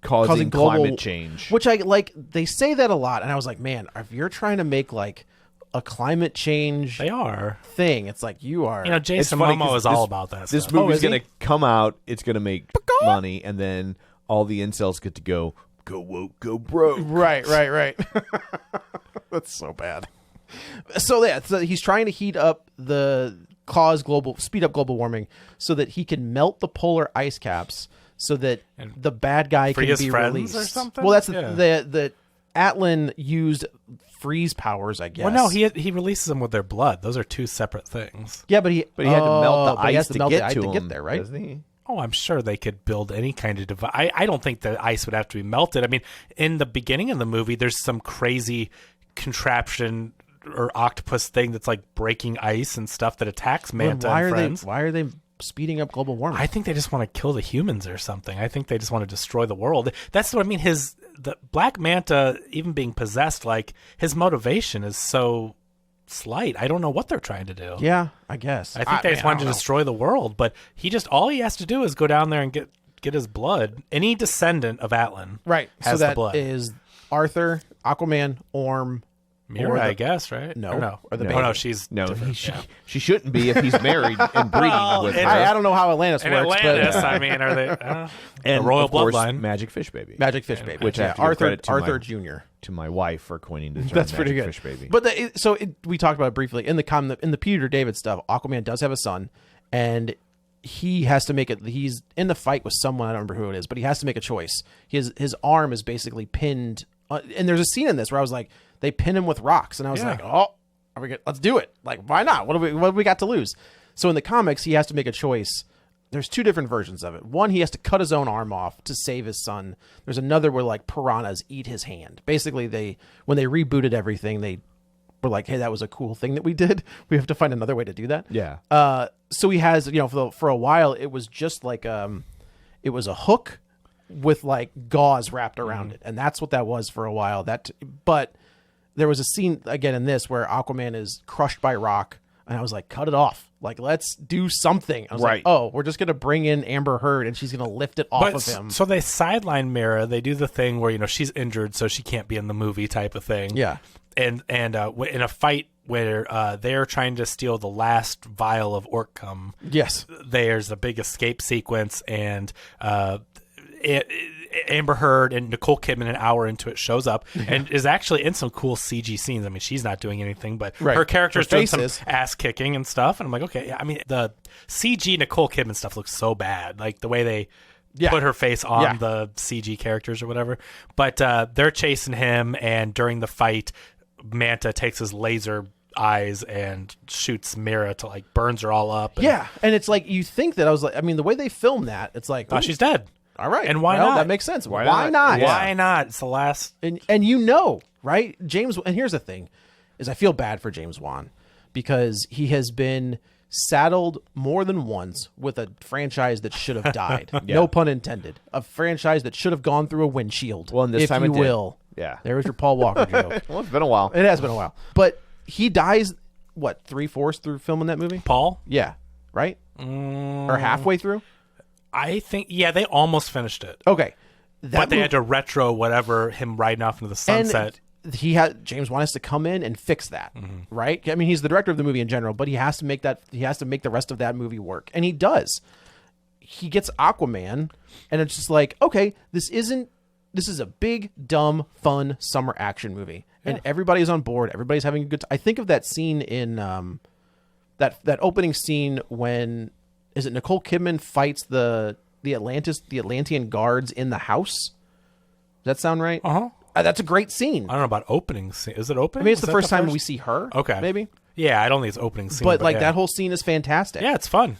causing global climate change. Which I like. They say that a lot, and I was like, man, if you're trying to make like a climate change They are. thing, it's like you are. Jason funny Momoa 'cause is all this- about that This stuff. movie's is he? going to come out. It's going to make money, and then all the incels get to go woke, go broke. Right. That's so bad. So he's trying to speed up global warming so that he can melt the polar ice caps so that the bad guy free can his be friends released or something? Well, that's Yeah. the Atlan used freeze powers, I guess. Well, no, he releases them with their blood. Those are two separate things. yeah, but he But he had to melt the but he has ice to melt the get ice to to him, get there, right? doesn't he? Oh, I'm sure they could build any kind of device. I don't think the ice would have to be melted. I mean, in the beginning of the movie, there's some crazy contraption or octopus thing that's like breaking ice and stuff that attacks Manta and friends. Why are they speeding up global warming? I think they just want to kill the humans or something. I think they just want to destroy the world. That's what I mean. The Black Manta, even being possessed, like his motivation is so slight. I don't know what they're trying to do. Yeah, I guess. I think they just wanted to destroy the world, but all he has to do is go down there and get his blood. Any descendant of Atlan, Right. has so the blood. that is Arthur, Aquaman, Orm. Mira, I guess, right? No. Or no. Or the no, baby. no, she's No, different. she shouldn't be if he's married and breeding Well, with her. and- I don't know how Atlantis in works, Atlantis, but I mean, are they And the royal of course, bloodline? Magic Fish Baby. Magic Fish Baby, Which I have to give Arthur credit to Arthur my- Jr. to my wife for coining the term That's Magic pretty good. Fish Baby. But we talked about it briefly in the Peter David stuff. Aquaman does have a son, and he has to make it. He's in the fight with someone. I don't remember who it is, but he has to make a choice. His arm is basically pinned, and there's a scene in this where I was like, they pin him with rocks, and I was Yeah. like, oh, are we good? Let's do it. Like, why not? What have we got to lose? So in the comics, he has to make a choice. There's two different versions of it. One, he has to cut his own arm off to save his son. There's another where like piranhas eat his hand. Basically, when they rebooted everything, they were like, hey, that was a cool thing that we did. We have to find another way to do that. Yeah. So he has, for a while, it was just like it was a hook with like gauze wrapped around it, and that's what that was for a while. But there was a scene again in this where Aquaman is crushed by rock, and I was like, cut it off. Like, let's do something. I was Right. like, oh, we're just gonna bring in Amber Heard, and she's gonna lift it off of him. So they sideline Mira. They do the thing where she's injured, so she can't be in the movie type of thing. Yeah. And in a fight where they're trying to steal the last vial of Orcum, Yes. there's a big escape sequence, and Amber Heard and Nicole Kidman an hour into it shows up and is actually in some cool CG scenes. I mean, she's not doing anything, but Right. her character's Her doing face some is. ass kicking and stuff. And I'm like, okay, I mean, the CG Nicole Kidman stuff looks so bad, like the way they put her face on the CG characters or whatever. But they're chasing him, and during the fight, Manta takes his laser eyes and shoots Mira to like burns her all up. Yeah, and it's like you think that I was like, I mean, the way they filmed that, it's like, Oh, ooh, she's dead. all right, And why well, not? That makes sense. Why not? not? Yeah. Why not? It's the last. And right, James. And here's the thing: is I feel bad for James Wan because he has been saddled more than once with a franchise that should have died. No pun intended. A franchise that should have gone through a windshield. Well, and this if time you it did. will. Yeah. There was your Paul Walker joke. Well, it's been a while. It has been a while, but he dies. What, 3/4 through filming that movie? Paul? Yeah, right. Or halfway through. I think, yeah, they almost finished it. Okay, But they had to retro whatever, him riding off into the sunset. And James Wan has to come in and fix that, right? I mean, he's the director of the movie in general, but he has to make the rest of that movie work, and he does. he gets Aquaman, and it's just like, okay, this is a big, dumb, fun summer action movie, and everybody's on board. Everybody's having a good time. I think of that scene in that opening scene when is it Nicole Kidman fights the Atlantean guards in the house. Does that sound right? That's a great scene. I don't know about opening scene. Is it opening? I mean, it's the first time we see her. Okay, maybe. Yeah, I don't think it's opening scene, but like yeah. that whole scene is fantastic. Yeah, it's fun.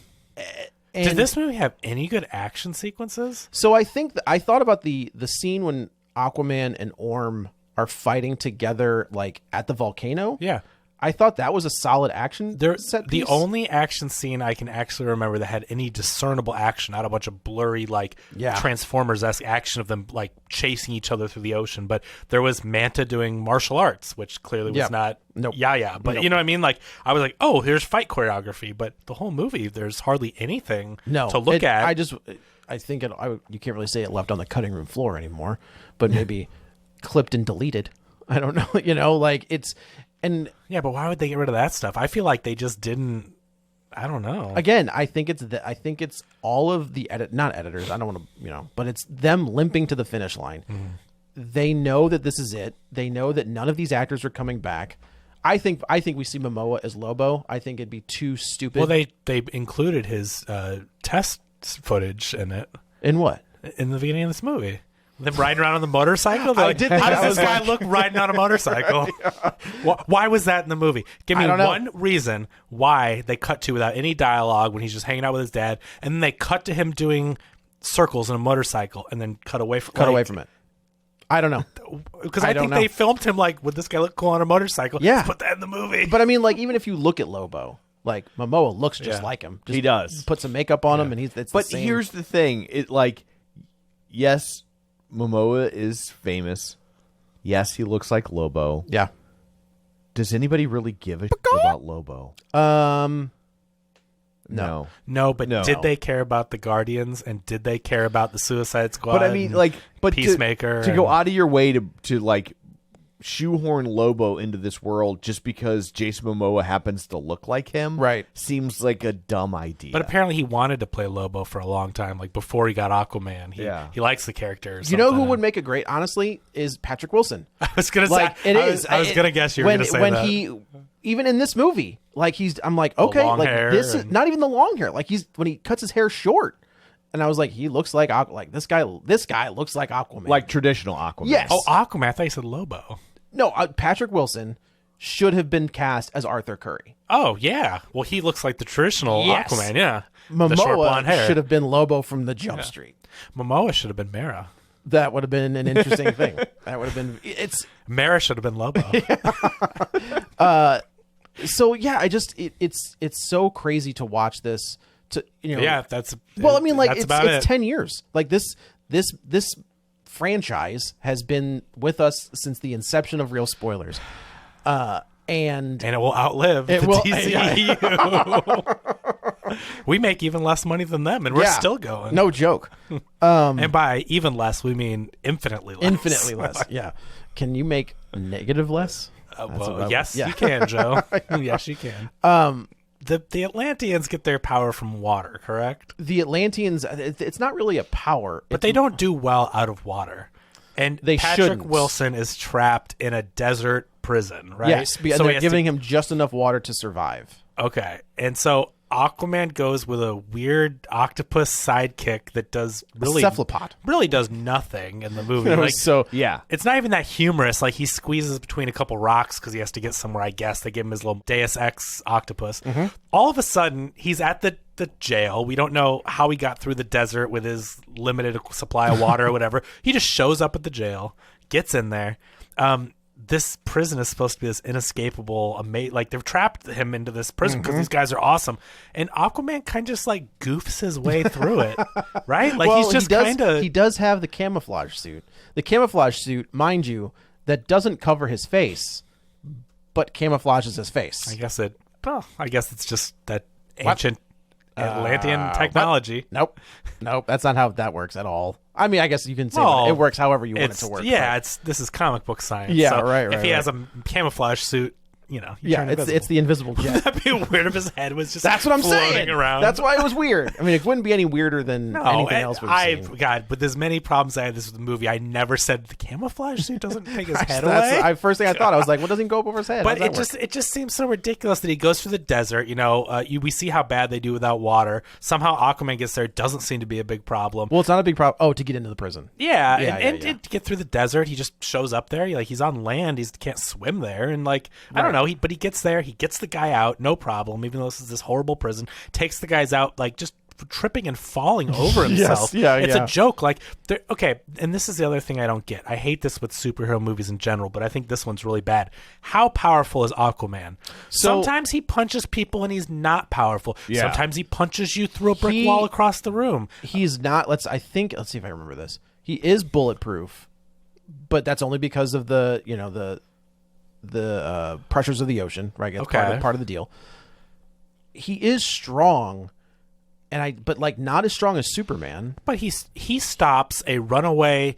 And Did this movie have any good action sequences? So I think I thought about the scene when Aquaman and Orm are fighting together, like at the volcano. Yeah. I thought that was a solid action set The piece. only action scene I can actually remember that had any discernible action, not a bunch of blurry, like Transformers-esque action of them like chasing each other through the ocean, but there was Manta doing martial arts, which clearly was not Yahya. But you know what I mean? Like I was like, oh, here's fight choreography, but the whole movie, there's hardly anything to look at. I think you can't really say it left on the cutting room floor anymore, but maybe clipped and deleted. I don't know. You know, like it's. And yeah, but why would they get rid of that stuff? I feel like they just didn't. I don't know. Again, I think it's all of the not editors. I don't want to, but it's them limping to the finish line. They know that this is it. They know that none of these actors are coming back. I think we see Momoa as Lobo. I think it'd be too stupid. Well, they included his test footage in it. In what? In the beginning of this movie. Them riding around on the motorcycle? I did think how that does this was guy look riding on a motorcycle? Why was that in the movie? Give me one reason why they cut to without any dialogue when he's just hanging out with his dad, and then they cut to him doing circles on a motorcycle, and then cut away from it. I don't know. Because I think they filmed him like, would this guy look cool on a motorcycle? Yeah. Let's put that in the movie. But I mean, like, even if you look at Lobo, like Momoa looks just like him. He does. Put some makeup on him, and it's But the same. here's the thing. Yes, Momoa is famous. Yes, he looks like Lobo. Yeah. Does anybody really give a shit about Lobo? No. No, but did they care about the Guardians, and did they care about the Suicide Squad? But I mean, like, Peacemaker to go out of your way to like shoehorn Lobo into this world just because Jason Momoa happens to look like him, right? Seems like a dumb idea. But apparently, he wanted to play Lobo for a long time, like before he got Aquaman. He likes the character. You know who would make a great, honestly, is Patrick Wilson. I was gonna say, I was gonna guess you were gonna say when that. he, even in this movie, like I'm like, okay, like this is not even the long hair. Like when he cuts his hair short. And I was like, he looks like this guy looks like Aquaman, like traditional Aquaman. Yes. Oh, Aquaman. I thought you said Lobo. No, Patrick Wilson should have been cast as Arthur Curry. Oh yeah, well he looks like the traditional Aquaman. Yeah, Momoa the short blonde hair should have been Lobo from the Jump Street. Momoa should have been Mara. That would have been an interesting thing. That would have been Mara should have been Lobo. So yeah, it's so crazy to watch this. I mean, like it's 10 years. Like this franchise has been with us since the inception of Real Spoilers, and it will outlive the DCEU. We make even less money than them, and we're still going. No joke. And by even less, we mean infinitely less. Infinitely less. Yeah. Can you make negative less? Well, yes, you can, Joe. Yes, you can. The Atlanteans get their power from water, correct? The Atlanteans, it's not really a power. But they don't do well out of water. And Patrick Wilson is trapped in a desert prison, right? Yes, so they're giving him just enough water to survive. Okay. And so Aquaman goes with a weird octopus sidekick that does cephalopod. Really does nothing in the movie. It's not even that humorous. Like he squeezes between a couple rocks because he has to get somewhere. I guess they give him his little Deus Ex octopus. Mm-hmm. All of a sudden, he's at the jail. We don't know how he got through the desert with his limited supply of water or whatever. He just shows up at the jail, gets in there. This prison is supposed to be this inescapable, like they've trapped him into this prison because these guys are awesome, and Aquaman kind of just like goofs his way through it, right? Like he's just he does have the camouflage suit. The camouflage suit, mind you, that doesn't cover his face, but camouflages his face. I guess it's just that ancient Atlantean technology. Nope, that's not how that works at all. I mean, I guess you can say it works however you want it to work. Yeah, this is comic book science. Yeah, so right. If he has a camouflage suit you know, Yeah, it's the invisible jet. Wouldn't that be weird if his head was just That's what I'm floating saying. around? That's why it was weird. I mean, it wouldn't be any weirder than anything else we've seen. God, with as many problems I had this with the movie, I never said the camouflage suit doesn't take his head away. First thing I thought, I was like, what doesn't go up over his head? But it just seems so ridiculous that he goes through the desert. You know, we see how bad they do without water. Somehow Aquaman gets there. It doesn't seem to be a big problem. Well, it's not a big problem. Oh, to get into the prison. And to get through the desert, he just shows up there. He's on land. He can't swim there. And I don't know. But he gets there. He gets the guy out. No problem. Even though this horrible prison, takes the guys out just tripping and falling over himself. It's a joke. Okay, and this is the other thing I don't get. I hate this with superhero movies in general, but I think this one's really bad. How powerful is Aquaman? Sometimes he punches people and he's not powerful. Yeah. Sometimes he punches you through a brick wall across the room. He's not. Let's see if I remember this. He is bulletproof, but that's only because of the pressures of the ocean, right? That's part of the deal. He is strong, but not as strong as Superman. But he stops a runaway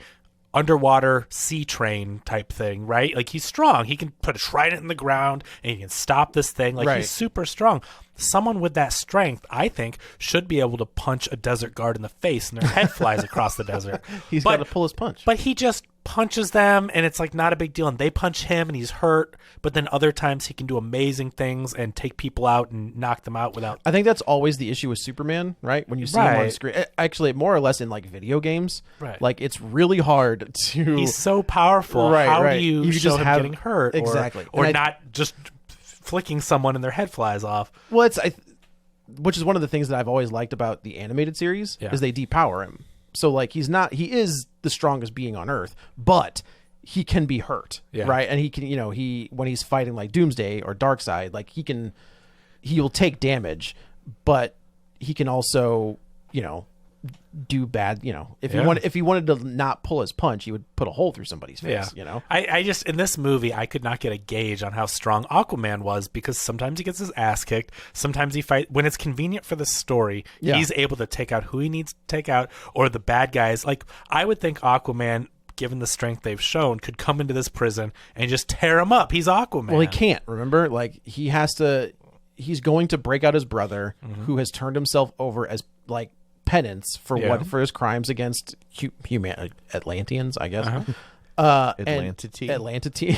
underwater sea train type thing, right? He's strong. He can put a trident in the ground and he can stop this thing. He's super strong. Someone with that strength, I think, should be able to punch a desert guard in the face and their head flies across the desert. He's got to pull his punch. But he just punches them and it's not a big deal, and they punch him and he's hurt. But then other times he can do amazing things and take people out and knock them out without. I think that's always the issue with Superman, right? When you see him on screen, actually more or less in video games, right? It's really hard to. He's so powerful. Right, How right. do you show him getting hurt? Exactly, or not just flicking someone and their head flies off. Well, which is one of the things that I've always liked about the animated series is they depower him. So he is the strongest being on Earth, but he can be hurt, right? And he can, when he's fighting Doomsday or Darkseid, he will take damage, but he can also, do bad. If he wanted to not pull his punch, he would put a hole through somebody's face. I just, in this movie, I could not get a gauge on how strong Aquaman was, because sometimes he gets his ass kicked, sometimes he fight when it's convenient for the story. He's able to take out who he needs to take out, or the bad guys. I would think Aquaman, given the strength they've shown, could come into this prison and just tear him up. He's Aquaman. Well, he can't. Remember, he's going to break out his brother, who has turned himself over as penance for his crimes against Atlanteans, I guess. Atlantity.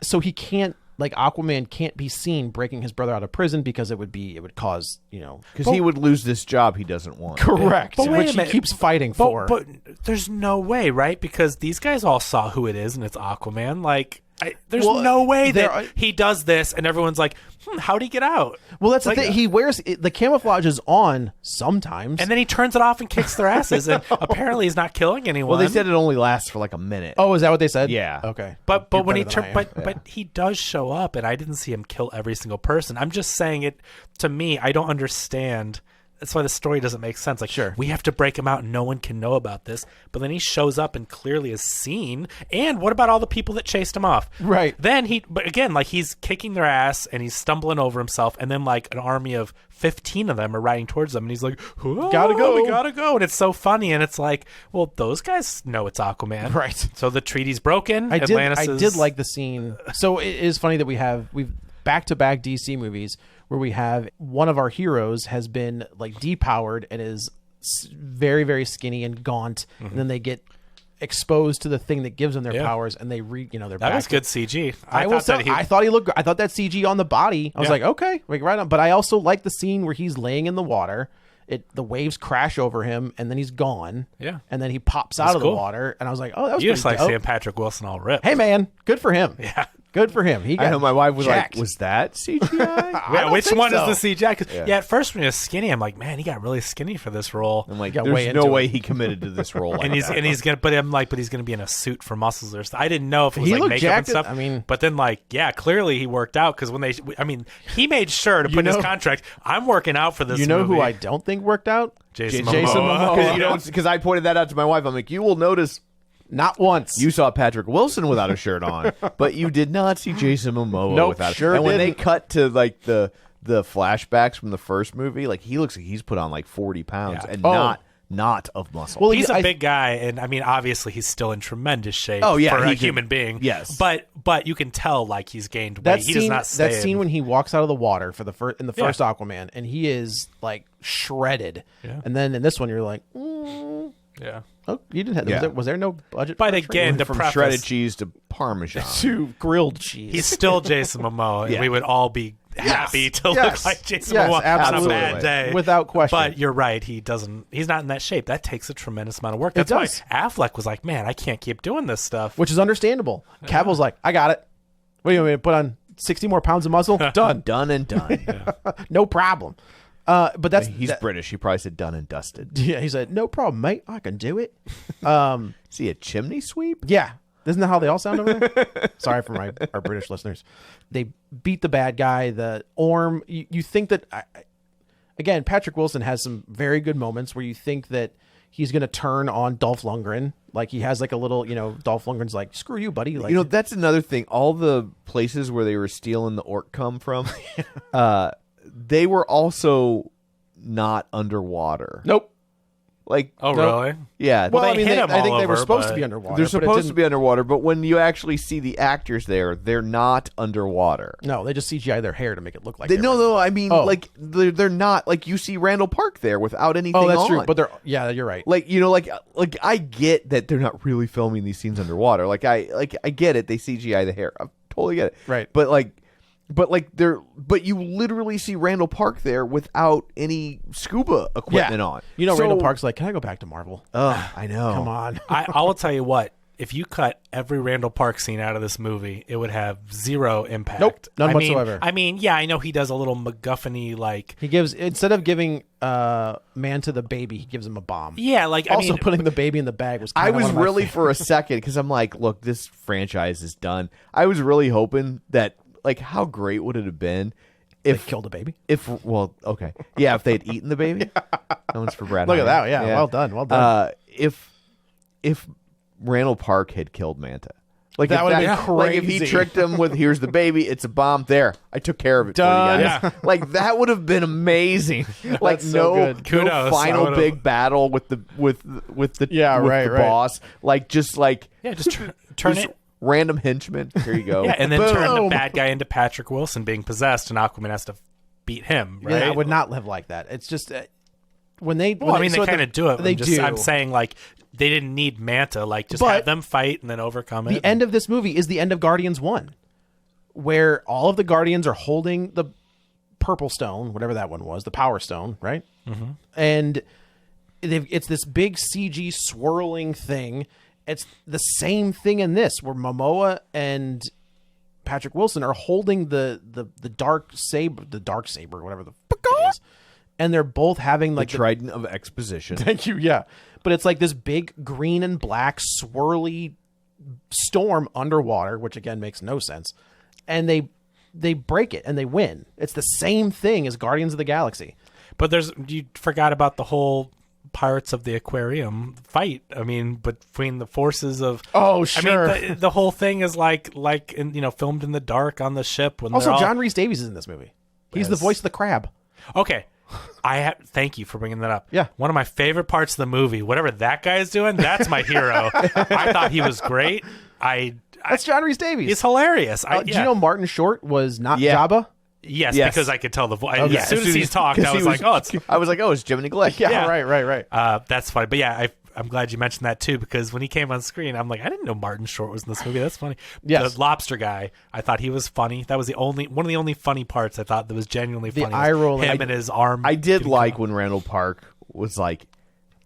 So he can't, Aquaman can't be seen breaking his brother out of prison, because it would cause, because he would lose this job he doesn't want. Correct. But which he keeps fighting for. But there's no way, right? Because these guys all saw who it is, and it's Aquaman. There's no way that he does this and everyone's like, how'd he get out? Well, that's the thing. He wears the camouflage is on sometimes, and then he turns it off and kicks their asses. And apparently, he's not killing anyone. Well, they said it only lasts for a minute. Oh, is that what they said? Yeah. Okay. But when he but he does show up, and I didn't see him kill every single person. I'm just saying it to me. I don't understand. That's why the story doesn't make sense. Sure, we have to break him out and no one can know about this. But then he shows up and clearly is seen. And what about all the people that chased him off? Right. Then he's kicking their ass and he's stumbling over himself. And then an army of 15 of them are riding towards him. And he's like, gotta go. We gotta go. And it's so funny. And it's well, those guys know it's Aquaman. Right. So the treaty's broken. I did like the scene. So it is funny that we've back-to-back DC movies where we have one of our heroes has been depowered and is very, very skinny and gaunt, and then they get exposed to the thing that gives them their powers, and they're that back. was good CG. I thought he looked good. I thought that CG on the body, I was like, okay, right on. But I also like the scene where he's laying in the water. The waves crash over him, and then he's gone. Yeah, and then he pops out of the water, and I was like, "Oh, that was you just dope. seeing Patrick Wilson all ripped." Hey, man, good for him. Yeah, good for him. I know my wife was jacked. was that CGI? Yeah, which one is the CGI? Cause, at first when he was skinny, I'm like, man, he got really skinny for this role. I'm like, there's no way he committed to this role. and he's gonna, but he's gonna be in a suit for muscles or something. I didn't know if it was he makeup jacked and stuff. I mean, but then clearly he worked out, because when he made sure to put in his contract, I'm working out for this. You know movie. who I don't think worked out? Jason Momoa. Because I pointed that out to my wife. I'm like, you will notice. Not once. You saw Patrick Wilson without a shirt on, but you did not see Jason Momoa without. Sure. And when didn't. they cut to the flashbacks from the first movie, he looks like he's put on 40 pounds and not of muscle. Well, He's a big guy, and I mean, obviously, he's still in tremendous shape. Oh, yeah, for he a can- human being. yes. but you can tell like he's gained weight. that He scene, does not stay. that scene when he walks out of the water for the first Aquaman, and he is like shredded. Yeah. And then in this one, you're like, yeah. oh, you didn't have. Yeah. Was there no budget? But for a again, shrink? to from preface, shredded cheese to Parmesan. to grilled cheese. he's still Jason Momoa, and Yeah. we would all be happy to Yes. look like Jason Yes, Momoa on a absolutely. bad day, Without question. But you're right; he's not in that shape. That takes a tremendous amount of work. That's why does. Affleck was like, "Man, I can't keep doing this stuff." Which is understandable. Cavill's like, I got it. What do you want me to put on 60 more pounds of muscle? Done. Done and done. No problem. But that's He's British. He probably said done and dusted. yeah. He said, no problem, mate. I can do it. See a chimney sweep? Yeah. Isn't that how they all sound over there? Sorry for our British listeners. They beat the bad guy. The Orm. You think that again? Patrick Wilson has some very good moments where you think that he's going to turn on Dolph Lundgren. Like he has like a little, Dolph Lundgren's like, screw you, buddy. Like, That's another thing. All the places where they were stealing the orc cum from, they were also not underwater. nope. Like, Oh, No. really? yeah. Well, they I mean, hit him I think all they were over, supposed to but be underwater. they're but it supposed to didn't- be underwater, but when you actually see the actors there, they're not underwater. No, they just CGI their hair to make it look like No, I mean, Oh. like they're not. Like you see Randall Park there without anything. Oh, that's on. true. But you're right. like like I get that they're not really filming these scenes underwater. Like I get it. They CGI the hair. I totally get it. Right. But you literally see Randall Park there without any scuba equipment on. So- Randall Park's like, can I go back to Marvel? Oh, I know. Come on. I will tell you what. If you cut every Randall Park scene out of this movie, it would have zero impact. Nope, none I mean- whatsoever. I mean, yeah, I know he does a little MacGuffin-y, like, He gives, instead of giving man to the baby, he gives him a bomb. yeah, like, Also, I mean, putting the baby in the bag was. I kinda was one of my really favorites. for a second because I'm like, look, this franchise is done. I was really hoping that, like, how great would it have been They if killed a baby. okay, yeah, if they had eaten the baby. That one's for Brad. Look at Hine. that. Yeah, well done. Well done. If Randall Park had killed Manta, like That if would've been like if he crazy. tricked him with "Here's the baby, it's a bomb." There, I took care of it Done. for you guys. Yeah. Like that would have been amazing. Like That's so good. Kudos. no I final would've- big battle with the Yeah, with right, the right. boss. Like just like yeah, just turn just it. random henchmen. Here you go. Yeah, and then turn the Boom. bad guy into Patrick Wilson being possessed, and Aquaman has to beat him, right? Yeah, I would not live like that. It's just when they. Well, I mean, they kind of do it. They do. I'm saying, like, they didn't need Manta. Like, just But have them fight and then overcome it. The end of this movie is the end of Guardians 1, where all of the Guardians are holding the purple stone, whatever that one was, the power stone, right? Mm-hmm. And it's this big CG swirling thing. It's the same thing in this, where Momoa and Patrick Wilson are holding the dark saber, whatever the fuck it is. And they're both having The like trident of exposition. Thank you. Yeah. But it's like this big green and black swirly storm underwater, which again makes no sense. And they break it and they win. It's the same thing as Guardians of the Galaxy. But you forgot about the whole Pirates of the Aquarium fight. I mean, between the forces of sure. I mean, the whole thing is like in, filmed in the dark on the ship. When Also, they're all... John Rhys Davies is in this movie. He's the Yes. voice of the crab. Okay. Thank you for bringing that up. Yeah. One of my favorite parts of the movie, whatever that guy is doing, that's my hero. I thought he was great. That's John Rhys Davies. He's hilarious. Do you know Martin Short was not Yeah. Jabba? Yes, Yes. because I could tell the voice. Okay. As soon as he's talked, I was like, oh, it's I was like, oh, it's Jiminy Glick. Yeah, Yeah. right. that's funny. But yeah, I'm glad you mentioned that too, because when he came on screen, I'm like, I didn't know Martin Short was in this movie. That's funny. Yes. The lobster guy, I thought he was funny. That was one of the only funny parts I thought that was genuinely The funny. eye was rolling. him and his arm. I did getting like cut when Randall Park was like,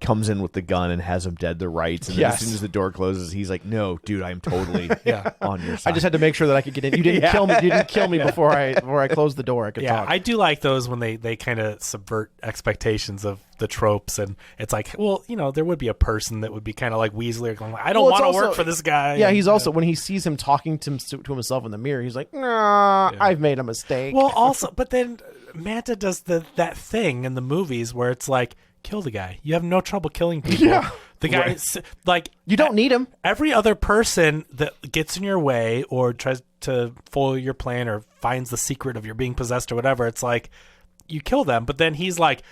comes in with the gun and has him dead to rights, and then Yes. as soon as the door closes, he's like, "No, dude, I'm totally on your side." I just had to make sure that I could get in. You didn't kill me. You didn't kill me before I closed the door. I could Yeah, talk. I do like those when they kind of subvert expectations of the tropes, and it's like, well, there would be a person that would be kind of like Weasley, or going, I don't Well, it's want to work also- for this guy. Yeah, And, he's also when he sees him talking to himself in the mirror, he's like, "Nah, I've made a mistake." Well, also, but then Manta does that thing in the movies where it's like, kill the guy. You have no trouble killing people. Yeah. The guy, like, you don't need him. every other person that gets in your way or tries to foil your plan or finds the secret of your being possessed or whatever, it's like you kill them. But then he's like,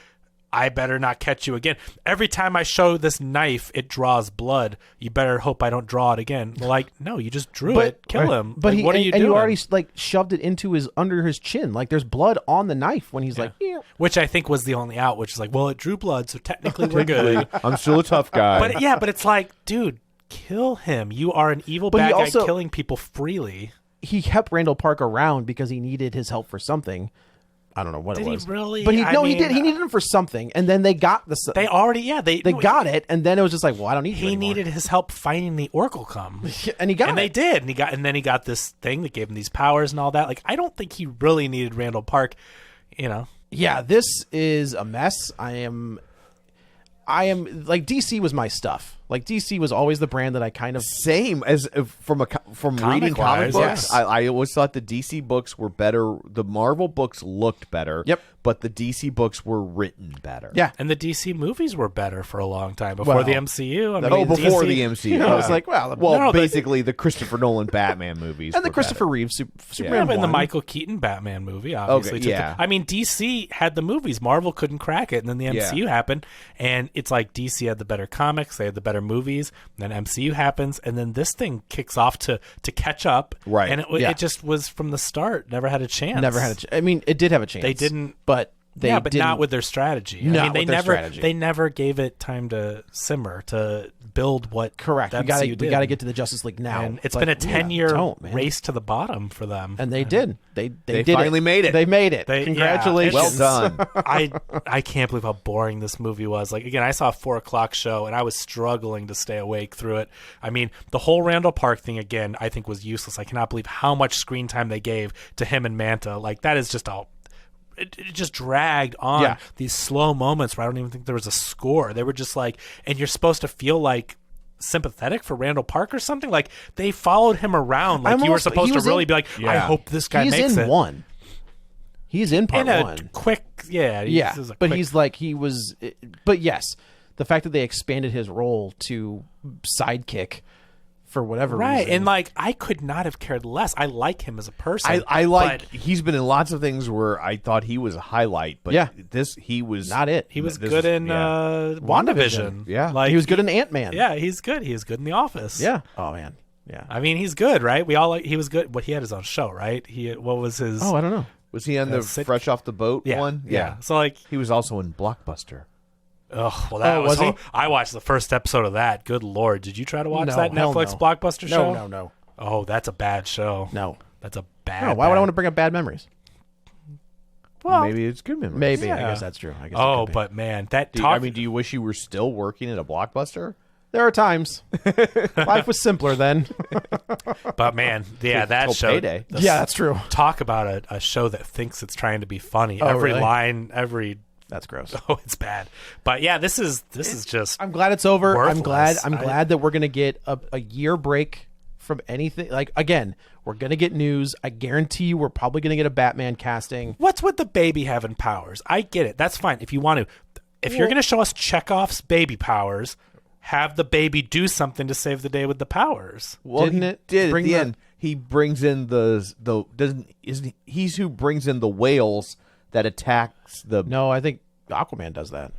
I better not catch you again. Every time I show this knife, it draws blood. You better hope I don't draw it again. Like, no, you just drew it. Kill him. But like, what are you doing? And you already like shoved it into under his chin. Like there's blood on the knife when he's like, yeah. Which I think was the only out, which is like, well, it drew blood, so technically we're good. I'm still a tough guy. But it's like, dude, kill him. You are an evil bad guy killing people freely. He kept Randall Park around because he needed his help for something. I don't know what it was. Did he really? But he did. He needed him for something, and then they got the. They already, they got it, and then it was just like, well, I don't need. He needed his help finding the Oracle Come, and he got it. And they did, and then he got this thing that gave him these powers and all that. Like, I don't think he really needed Randall Park. Yeah, this is a mess. I am like DC was my stuff. Like DC was always the brand that I kind of same as from reading comic books. Yes. I always thought the DC books were better. The Marvel books looked better. Yep. But the DC books were written better. Yeah. And the DC movies were better for a long time before the MCU. Before the MCU. I was like, basically the Christopher Nolan Batman movies and the Christopher Reeve Superman and the 1. Michael Keaton Batman movie, obviously. DC had the movies. Marvel couldn't crack it, and then the MCU happened, and it's like DC had the better comics, they had the better movies, and then MCU happens, and then this thing kicks off to catch up. Right. And it just was from the start, never had a chance. I mean, it did have a chance. They didn't. But but not with their strategy. They never gave it time to simmer, to build what correct. We got to get to the Justice League now. And it's been a 10-year race to the bottom for them. And they did. They finally made it. They made it. Congratulations. Well done. I can't believe how boring this movie was. Like, again, I saw a 4:00 show and I was struggling to stay awake through it. I mean, the whole Randall Park thing, again, I think was useless. I cannot believe how much screen time they gave to him and Manta. Like, that is just it just dragged on these slow moments where I don't even think there was a score. They were just like, and you're supposed to feel like sympathetic for Randall Park or something. Like, they followed him around like you were supposed to really be like, I hope this guy makes it. He's in one. He's in part one. Quick, but he's like, but yes, the fact that they expanded his role to sidekick for whatever reason. Right, and like, I could not have cared less. I like him as a person. He's been in lots of things where I thought he was a highlight, but he was not it. He was good in WandaVision. Yeah. Like, he was good in Ant-Man. Yeah, he's good. He was good in The Office. Yeah. Oh man. Yeah. I mean, he's good, right? We all he was good. He had his own show, right? What was his? Oh, I don't know. Was he on the Fresh Off the Boat one? Yeah. So like, he was also in Blockbuster. Oh, well, that was he? I watched the first episode of that. Good Lord. Did you try to watch that Netflix Blockbuster show? No. Oh, that's a bad show. No. That's a bad. Why would I want to bring up bad memories? Well, maybe it's good memories. Maybe. Yeah. I guess that's true. But man, do you wish you were still working at a Blockbuster? There are times. Life was simpler then. But man, that show. Payday. That's true. Talk about a show that thinks it's trying to be funny. Every line, That's gross. Oh, it's bad. But yeah, this is just. I'm glad it's over. Worthless. I'm glad that we're gonna get a year break from anything. Like, again, we're gonna get news. I guarantee you, we're probably gonna get a Batman casting. What's with the baby having powers? I get it. That's fine if you want to. If you're gonna show us Chekhov's baby powers, have the baby do something to save the day with the powers. Well, at the end. He brings in he's who brings in the whales that attacks the. No, I think Aquaman does that.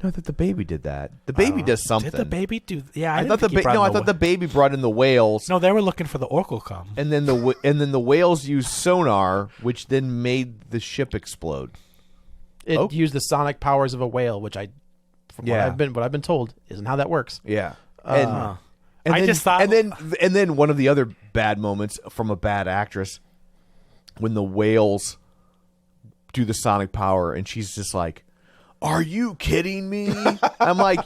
No, I thought the baby did that. The baby does something. Did the baby do? Yeah, I thought the baby brought in the whales. No, they were looking for the Oracle Come. And then the whales used sonar, which then made the ship explode. It used the sonic powers of a whale, which what I've been told isn't how that works. Yeah. I just thought, and then one of the other bad moments from a bad actress, when the whales do the sonic power, and she's just like, "Are you kidding me?" I'm like,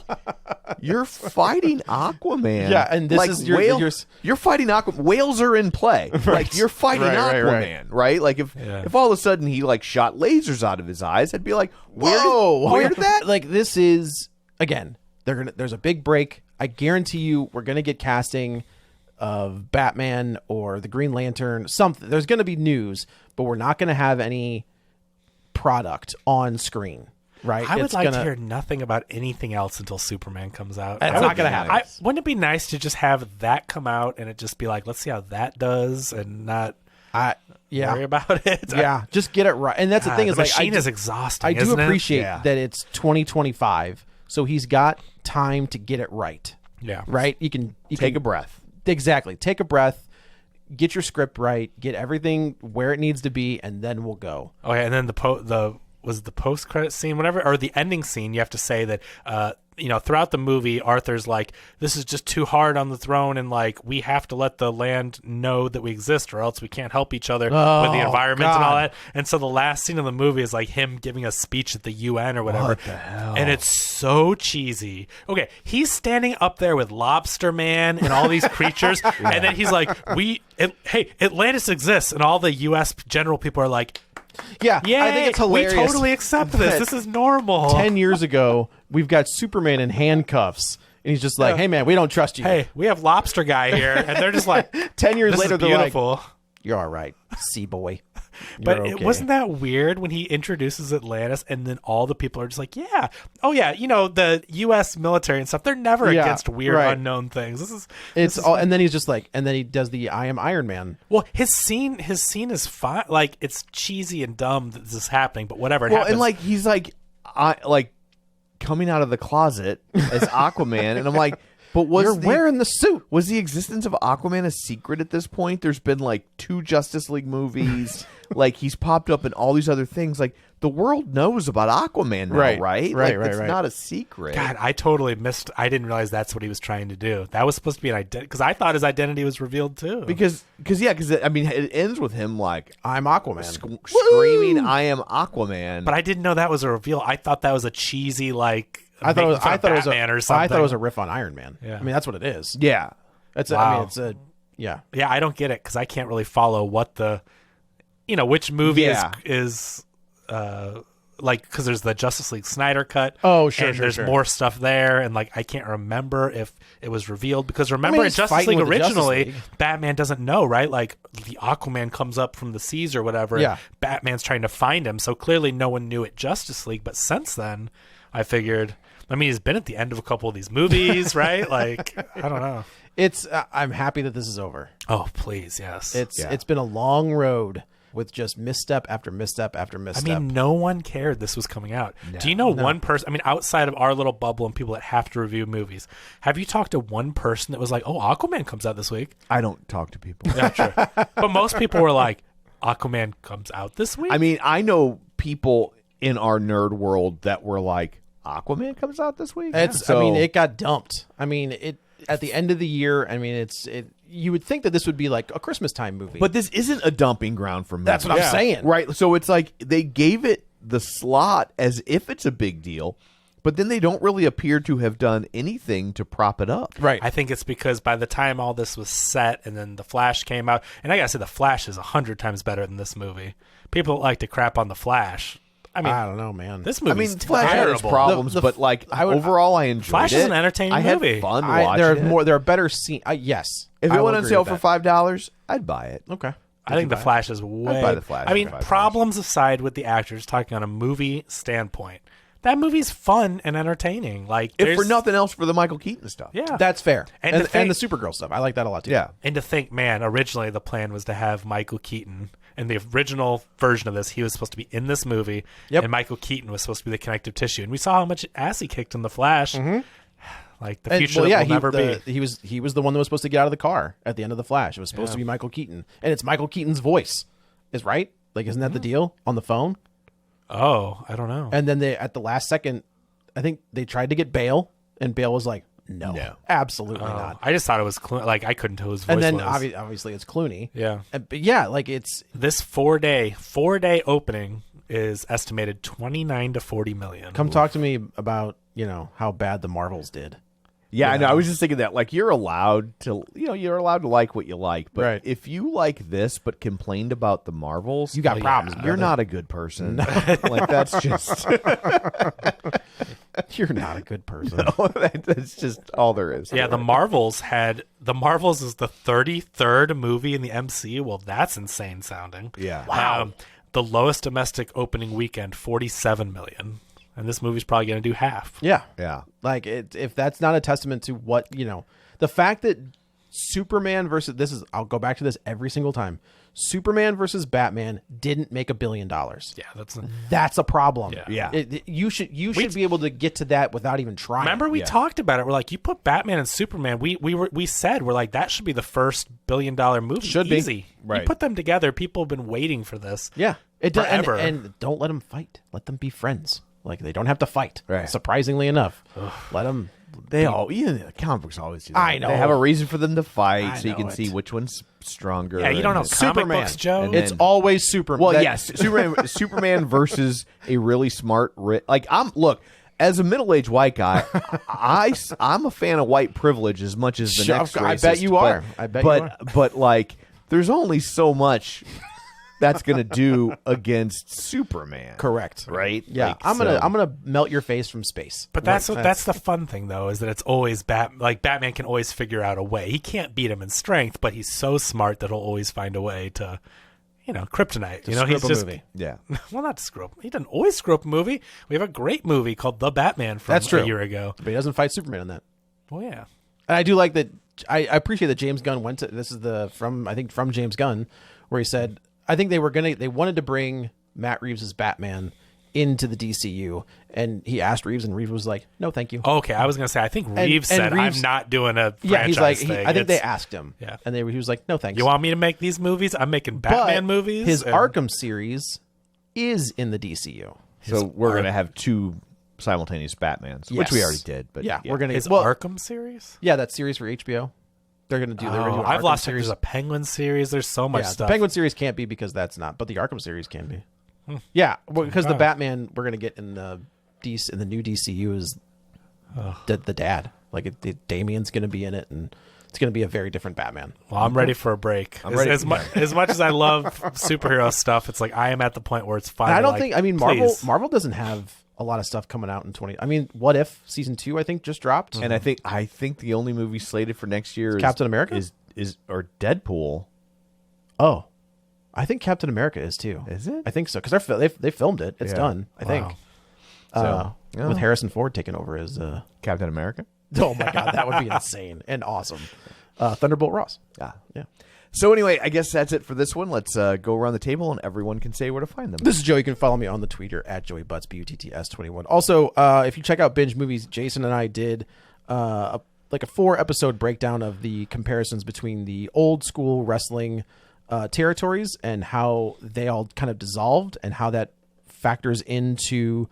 "You're fighting Aquaman." Yeah, and this is you're fighting Aquaman. Whales are in play. Right. Like, you're fighting Aquaman, right? Like, if all of a sudden he like shot lasers out of his eyes, I'd be like, where did that? Like, this is, again, there's a big break. I guarantee you, we're gonna get casting of Batman or the Green Lantern. Something. There's gonna be news, but we're not gonna have any product on screen. Right. I would like to hear nothing about anything else until Superman comes out. It's not going to happen. Wouldn't it be nice to just have that come out and it just be like, let's see how that does, and not. Yeah. worry about it. Yeah, just get it right. And that's the thing is the like machine is exhausting. I do isn't it? appreciate Yeah. that it's 2025, so he's got time to get it right. Yeah. Right? You Take a breath. Exactly. Take a breath, get your script right, get everything where it needs to be, and then we'll go. Oh yeah, and then the post credit scene, whatever, or the ending scene. You have to say that throughout the movie, Arthur's like, this is just too hard on the throne, and like we have to let the land know that we exist, or else we can't help each other with the environment and all God. that. And so the last scene of the movie is like him giving a speech at the UN or whatever. What the hell? And it's so cheesy. Okay, he's standing up there with Lobster Man and all these creatures, and then he's like, hey, Atlantis exists, and all the U.S. general people are like, Yeah, yeah, I think it's hilarious. we totally accept this. that This is normal. 10 years ago, we've got Superman in handcuffs, and he's just like, hey, man, we don't trust you. Hey, we have Lobster Guy here, and they're just like, 10 years this later, is they're like, beautiful. you're all right, sea boy. But You're it okay. wasn't that weird when he introduces Atlantis, and then all the people are just like, yeah, oh yeah, the U.S. military and stuff. They're never Yeah, against weird, right. unknown things. It's all, and then he's just like, and then he does the I am Iron Man. Well, his scene is fine. Like it's cheesy and dumb that this is happening, but whatever. It Well, happens. and like he's like coming out of the closet as Aquaman, and I'm like, but You're wearing the suit. Was the existence of Aquaman a secret at this point? There's been like 2 Justice League movies. Like he's popped up in all these other things. Like the world knows about Aquaman now, Right. right? Right, Like, right, it's right. not a secret. God, I totally missed. I didn't realize that's what he was trying to do. That was supposed to be an identity, because I thought his identity was revealed too. Because I mean, it ends with him like I'm Aquaman. screaming, "I am Aquaman!" But I didn't know that was a reveal. I thought that was a cheesy like. I thought it was. making fun I of thought it was Batman a. or something. I thought it was a riff on Iron Man. Yeah. I mean, that's what it is. yeah, It's. Wow. I mean, it's a. Yeah. Yeah, I don't get it because I can't really follow what the, which movie Yeah. is like, because there's the Justice League Snyder cut. Oh, sure, and sure, there's sure. more stuff there, and like I can't remember if it was revealed because remember I mean, in he's Justice fighting League with the Justice originally, League. Batman doesn't know, right? Like the Aquaman comes up from the seas or whatever. and Yeah. Batman's trying to find him, so clearly no one knew at Justice League. But since then, I figured. I mean, he's been at the end of a couple of these movies, right? Like, I don't know. It's. I'm happy that this is over. Oh, please, yes. It's been a long road with just misstep after misstep after I misstep. mean, no one cared this was coming out. Do you know one person? I mean, outside of our little bubble and people that have to review movies, have you talked to one person that was like, "Oh, Aquaman comes out this week"? I don't talk to people. Yeah, sure. But most people were like, "Aquaman comes out this week." I mean, I know people in our nerd world that were like, "Aquaman comes out this week." It's. So- I mean, it got dumped. I mean, it at the end of the year. I mean, you would think that this would be like a Christmas time movie, But this isn't a dumping ground for movies. That's what I'm saying. Right. So it's like they gave it the slot as if it's a big deal, but then they don't really appear to have done anything to prop it up. right? I think it's because by the time all this was set and then The Flash came out, and I gotta say, The Flash is 100 times better than this movie. People like to crap on The Flash. I mean, I don't know, man. this I movie's mean, Flash had its terrible. problems, The- but like overall, I enjoyed Flash it. is an entertaining I had movie. fun watching there are it. more. There are better scenes. Yes, If I it will went on agree sale with for that. $5, I'd buy it. Okay. I think The Flash is way. buy The Flash I mean, for $5. problems aside with the actors, talking on a movie standpoint, that movie's fun and entertaining. Like, If there's for nothing else, for the Michael Keaton stuff. yeah, That's fair. And And to think- the Supergirl stuff. I like that a lot too. Yeah. And to think, man, originally the plan was to have Michael Keaton. In the original version of this, he was supposed to be in this movie, Yep. and Michael Keaton was supposed to be the connective tissue. And we saw how much ass he kicked in The Flash. Like, the future will never be. He was the one that was supposed to get out of the car at the end of the Flash. It was supposed to be Michael Keaton, and it's Michael Keaton's voice, is right. Like, isn't that the deal on the phone? Oh, I don't know. And then they at the last second, I think they tried to get Bale, and Bale was like, "No, absolutely not." I just thought it was like I couldn't tell who his voice And then was. obviously it's Clooney. Yeah. But yeah, like it's This four-day opening is estimated 29 to 40 million. come talk to me about how bad the Marvels did. Yeah, I know. I was just thinking that, like, you're allowed to like what you like, but Right. if you like this but complained about the Marvels, You got problems. You're brother. not a good person. Like, that's just You're not a good person. that's just all there is. Yeah, The Marvels is the 33rd movie in the MCU. Well, that's insane sounding. Yeah. Wow. The lowest domestic opening weekend, 47 million. And this movie's probably going to do half. Yeah. Yeah. Like if that's not a testament to what the fact that Superman versus I'll go back to this every single time. Superman versus Batman didn't make $1 billion. Yeah, That's a problem. Yeah. You should be able to get to that without even trying. Remember we talked about it. We're like, you put Batman and Superman. We said we're like, that should be the first $1 billion movie. Should be. Easy. Right. You put them together. People have been waiting for this. Yeah, it does. Forever. And don't let them fight. Let them be friends. Like they don't have to fight. Right. Surprisingly enough, let them. The comic books always do that. I know. They have a reason for them to fight, I so you know can it. see which one's stronger. Yeah, you don't know and- comic Superman. books, Joe. And It's always Superman. Well, yes, Superman versus a really smart, look. As a middle-aged white guy, I'm a fan of white privilege as much as the Sure, next I racist, bet you are. but- I bet you are. But like, there's only so much that's gonna do against Superman. Correct. Right? Yeah, Like, I'm so- gonna melt your face from space. But that's the fun thing, though, is that it's always Batman can always figure out a way. He can't beat him in strength, but he's so smart that he'll always find a way to, kryptonite. To He's screw up a just movie. Yeah. well, not to screw up. He doesn't always screw up a movie. We have a great movie called The Batman from That's true. a year ago. But he doesn't fight Superman in that. Well, yeah. And I do like that. I appreciate that James Gunn went to. This is from James Gunn, where he said, I think they wanted to bring Matt Reeves' Batman into the DCU, and he asked Reeves, and Reeves was like, "No, thank you." Okay, I was gonna say I think Reeves said Reeves- I'm not doing a franchise Yeah, he's like, thing. I think they It's- asked him, Yeah. and he was like, "No, thanks." You want me to make these movies? I'm making Batman But movies. His and- Arkham series is in the DCU. So we're gonna have two simultaneous Batmans, which we Yes. already did. But Yeah, we're gonna his well, Arkham series. yeah, that series for HBO. They're gonna do. They're gonna do an I've Arkham lost track. series. There's a Penguin series. There's so much Yeah, the stuff. Penguin series can't be because that's not, but the Arkham series can be. Yeah, because the Okay. Batman we're gonna get in the new DCU is the dad. Like Damian's gonna be in it, and it's gonna be a very different Batman. Well, I'm ready for a break. ready. As much as I love superhero stuff, it's like I am at the point where it's fine. And I don't like, think. I mean, please. Marvel doesn't have a lot of stuff coming out in 20. I mean, What If season 2 I think just dropped. And I think the only movie slated for next year is Captain America? is or Deadpool. Oh, I think Captain America is too. Is it? I think so because they filmed it. It's Yeah. done. I think. So, yeah. With Harrison Ford taking over as. Captain America. Oh my god, that would be insane and awesome. Thunderbolt Ross. Yeah. So anyway, I guess that's it for this one. Let's go around the table and everyone can say where to find them. This is Joe. You can follow me on the Twitter at Joey Butts, BUTTS21. Also, if you check out Binge Movies, Jason and I did a 4-episode breakdown of the comparisons between the old school wrestling territories and how they all kind of dissolved and how that factors into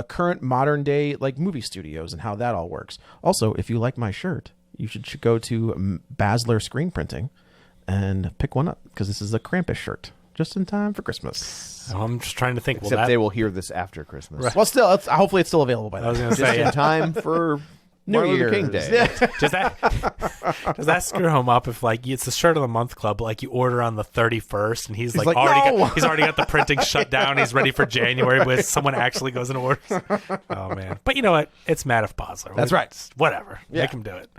current modern day movie studios and how that all works. Also, if you like my shirt, you should go to Basler Screen Printing and pick one up because this is a Krampus shirt just in time for Christmas. I'm just trying to think. Except they will hear this after Christmas. Well, still, hopefully it's still available by I was then. going to Just say, in yeah. time for New Martin Luther Year's. King Day. Yeah. Does that screw him up if it's the shirt of the month club, but you order on the 31st and he's like, already "No!" he's already got the printing shut down. He's ready for January, but someone actually goes and orders. Oh man! But you know what? It's Matt Bosler. That's right. Whatever. Yeah. Make him do it.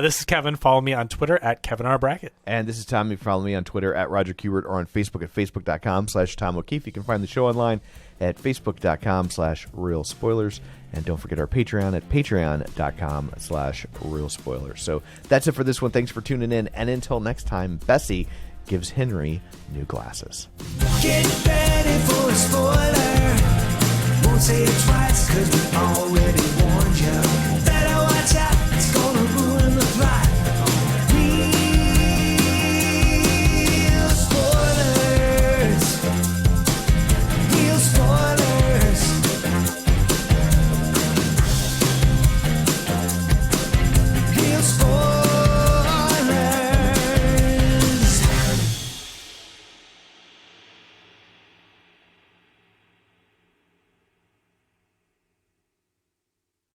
This is Kevin. Follow me on Twitter at Kevin R. Brackett. And this is Tom. You can follow me on Twitter at Roger Kubert or on Facebook at Facebook.com/Tom O'Keefe. You can find the show online at Facebook.com/Real Spoilers. And don't forget our Patreon at Patreon.com/Real Spoilers. So that's it for this one. Thanks for tuning in. And until next time, Bessie gives Henry new glasses. Get ready for a spoiler. Won't say it twice, cause we already warned you.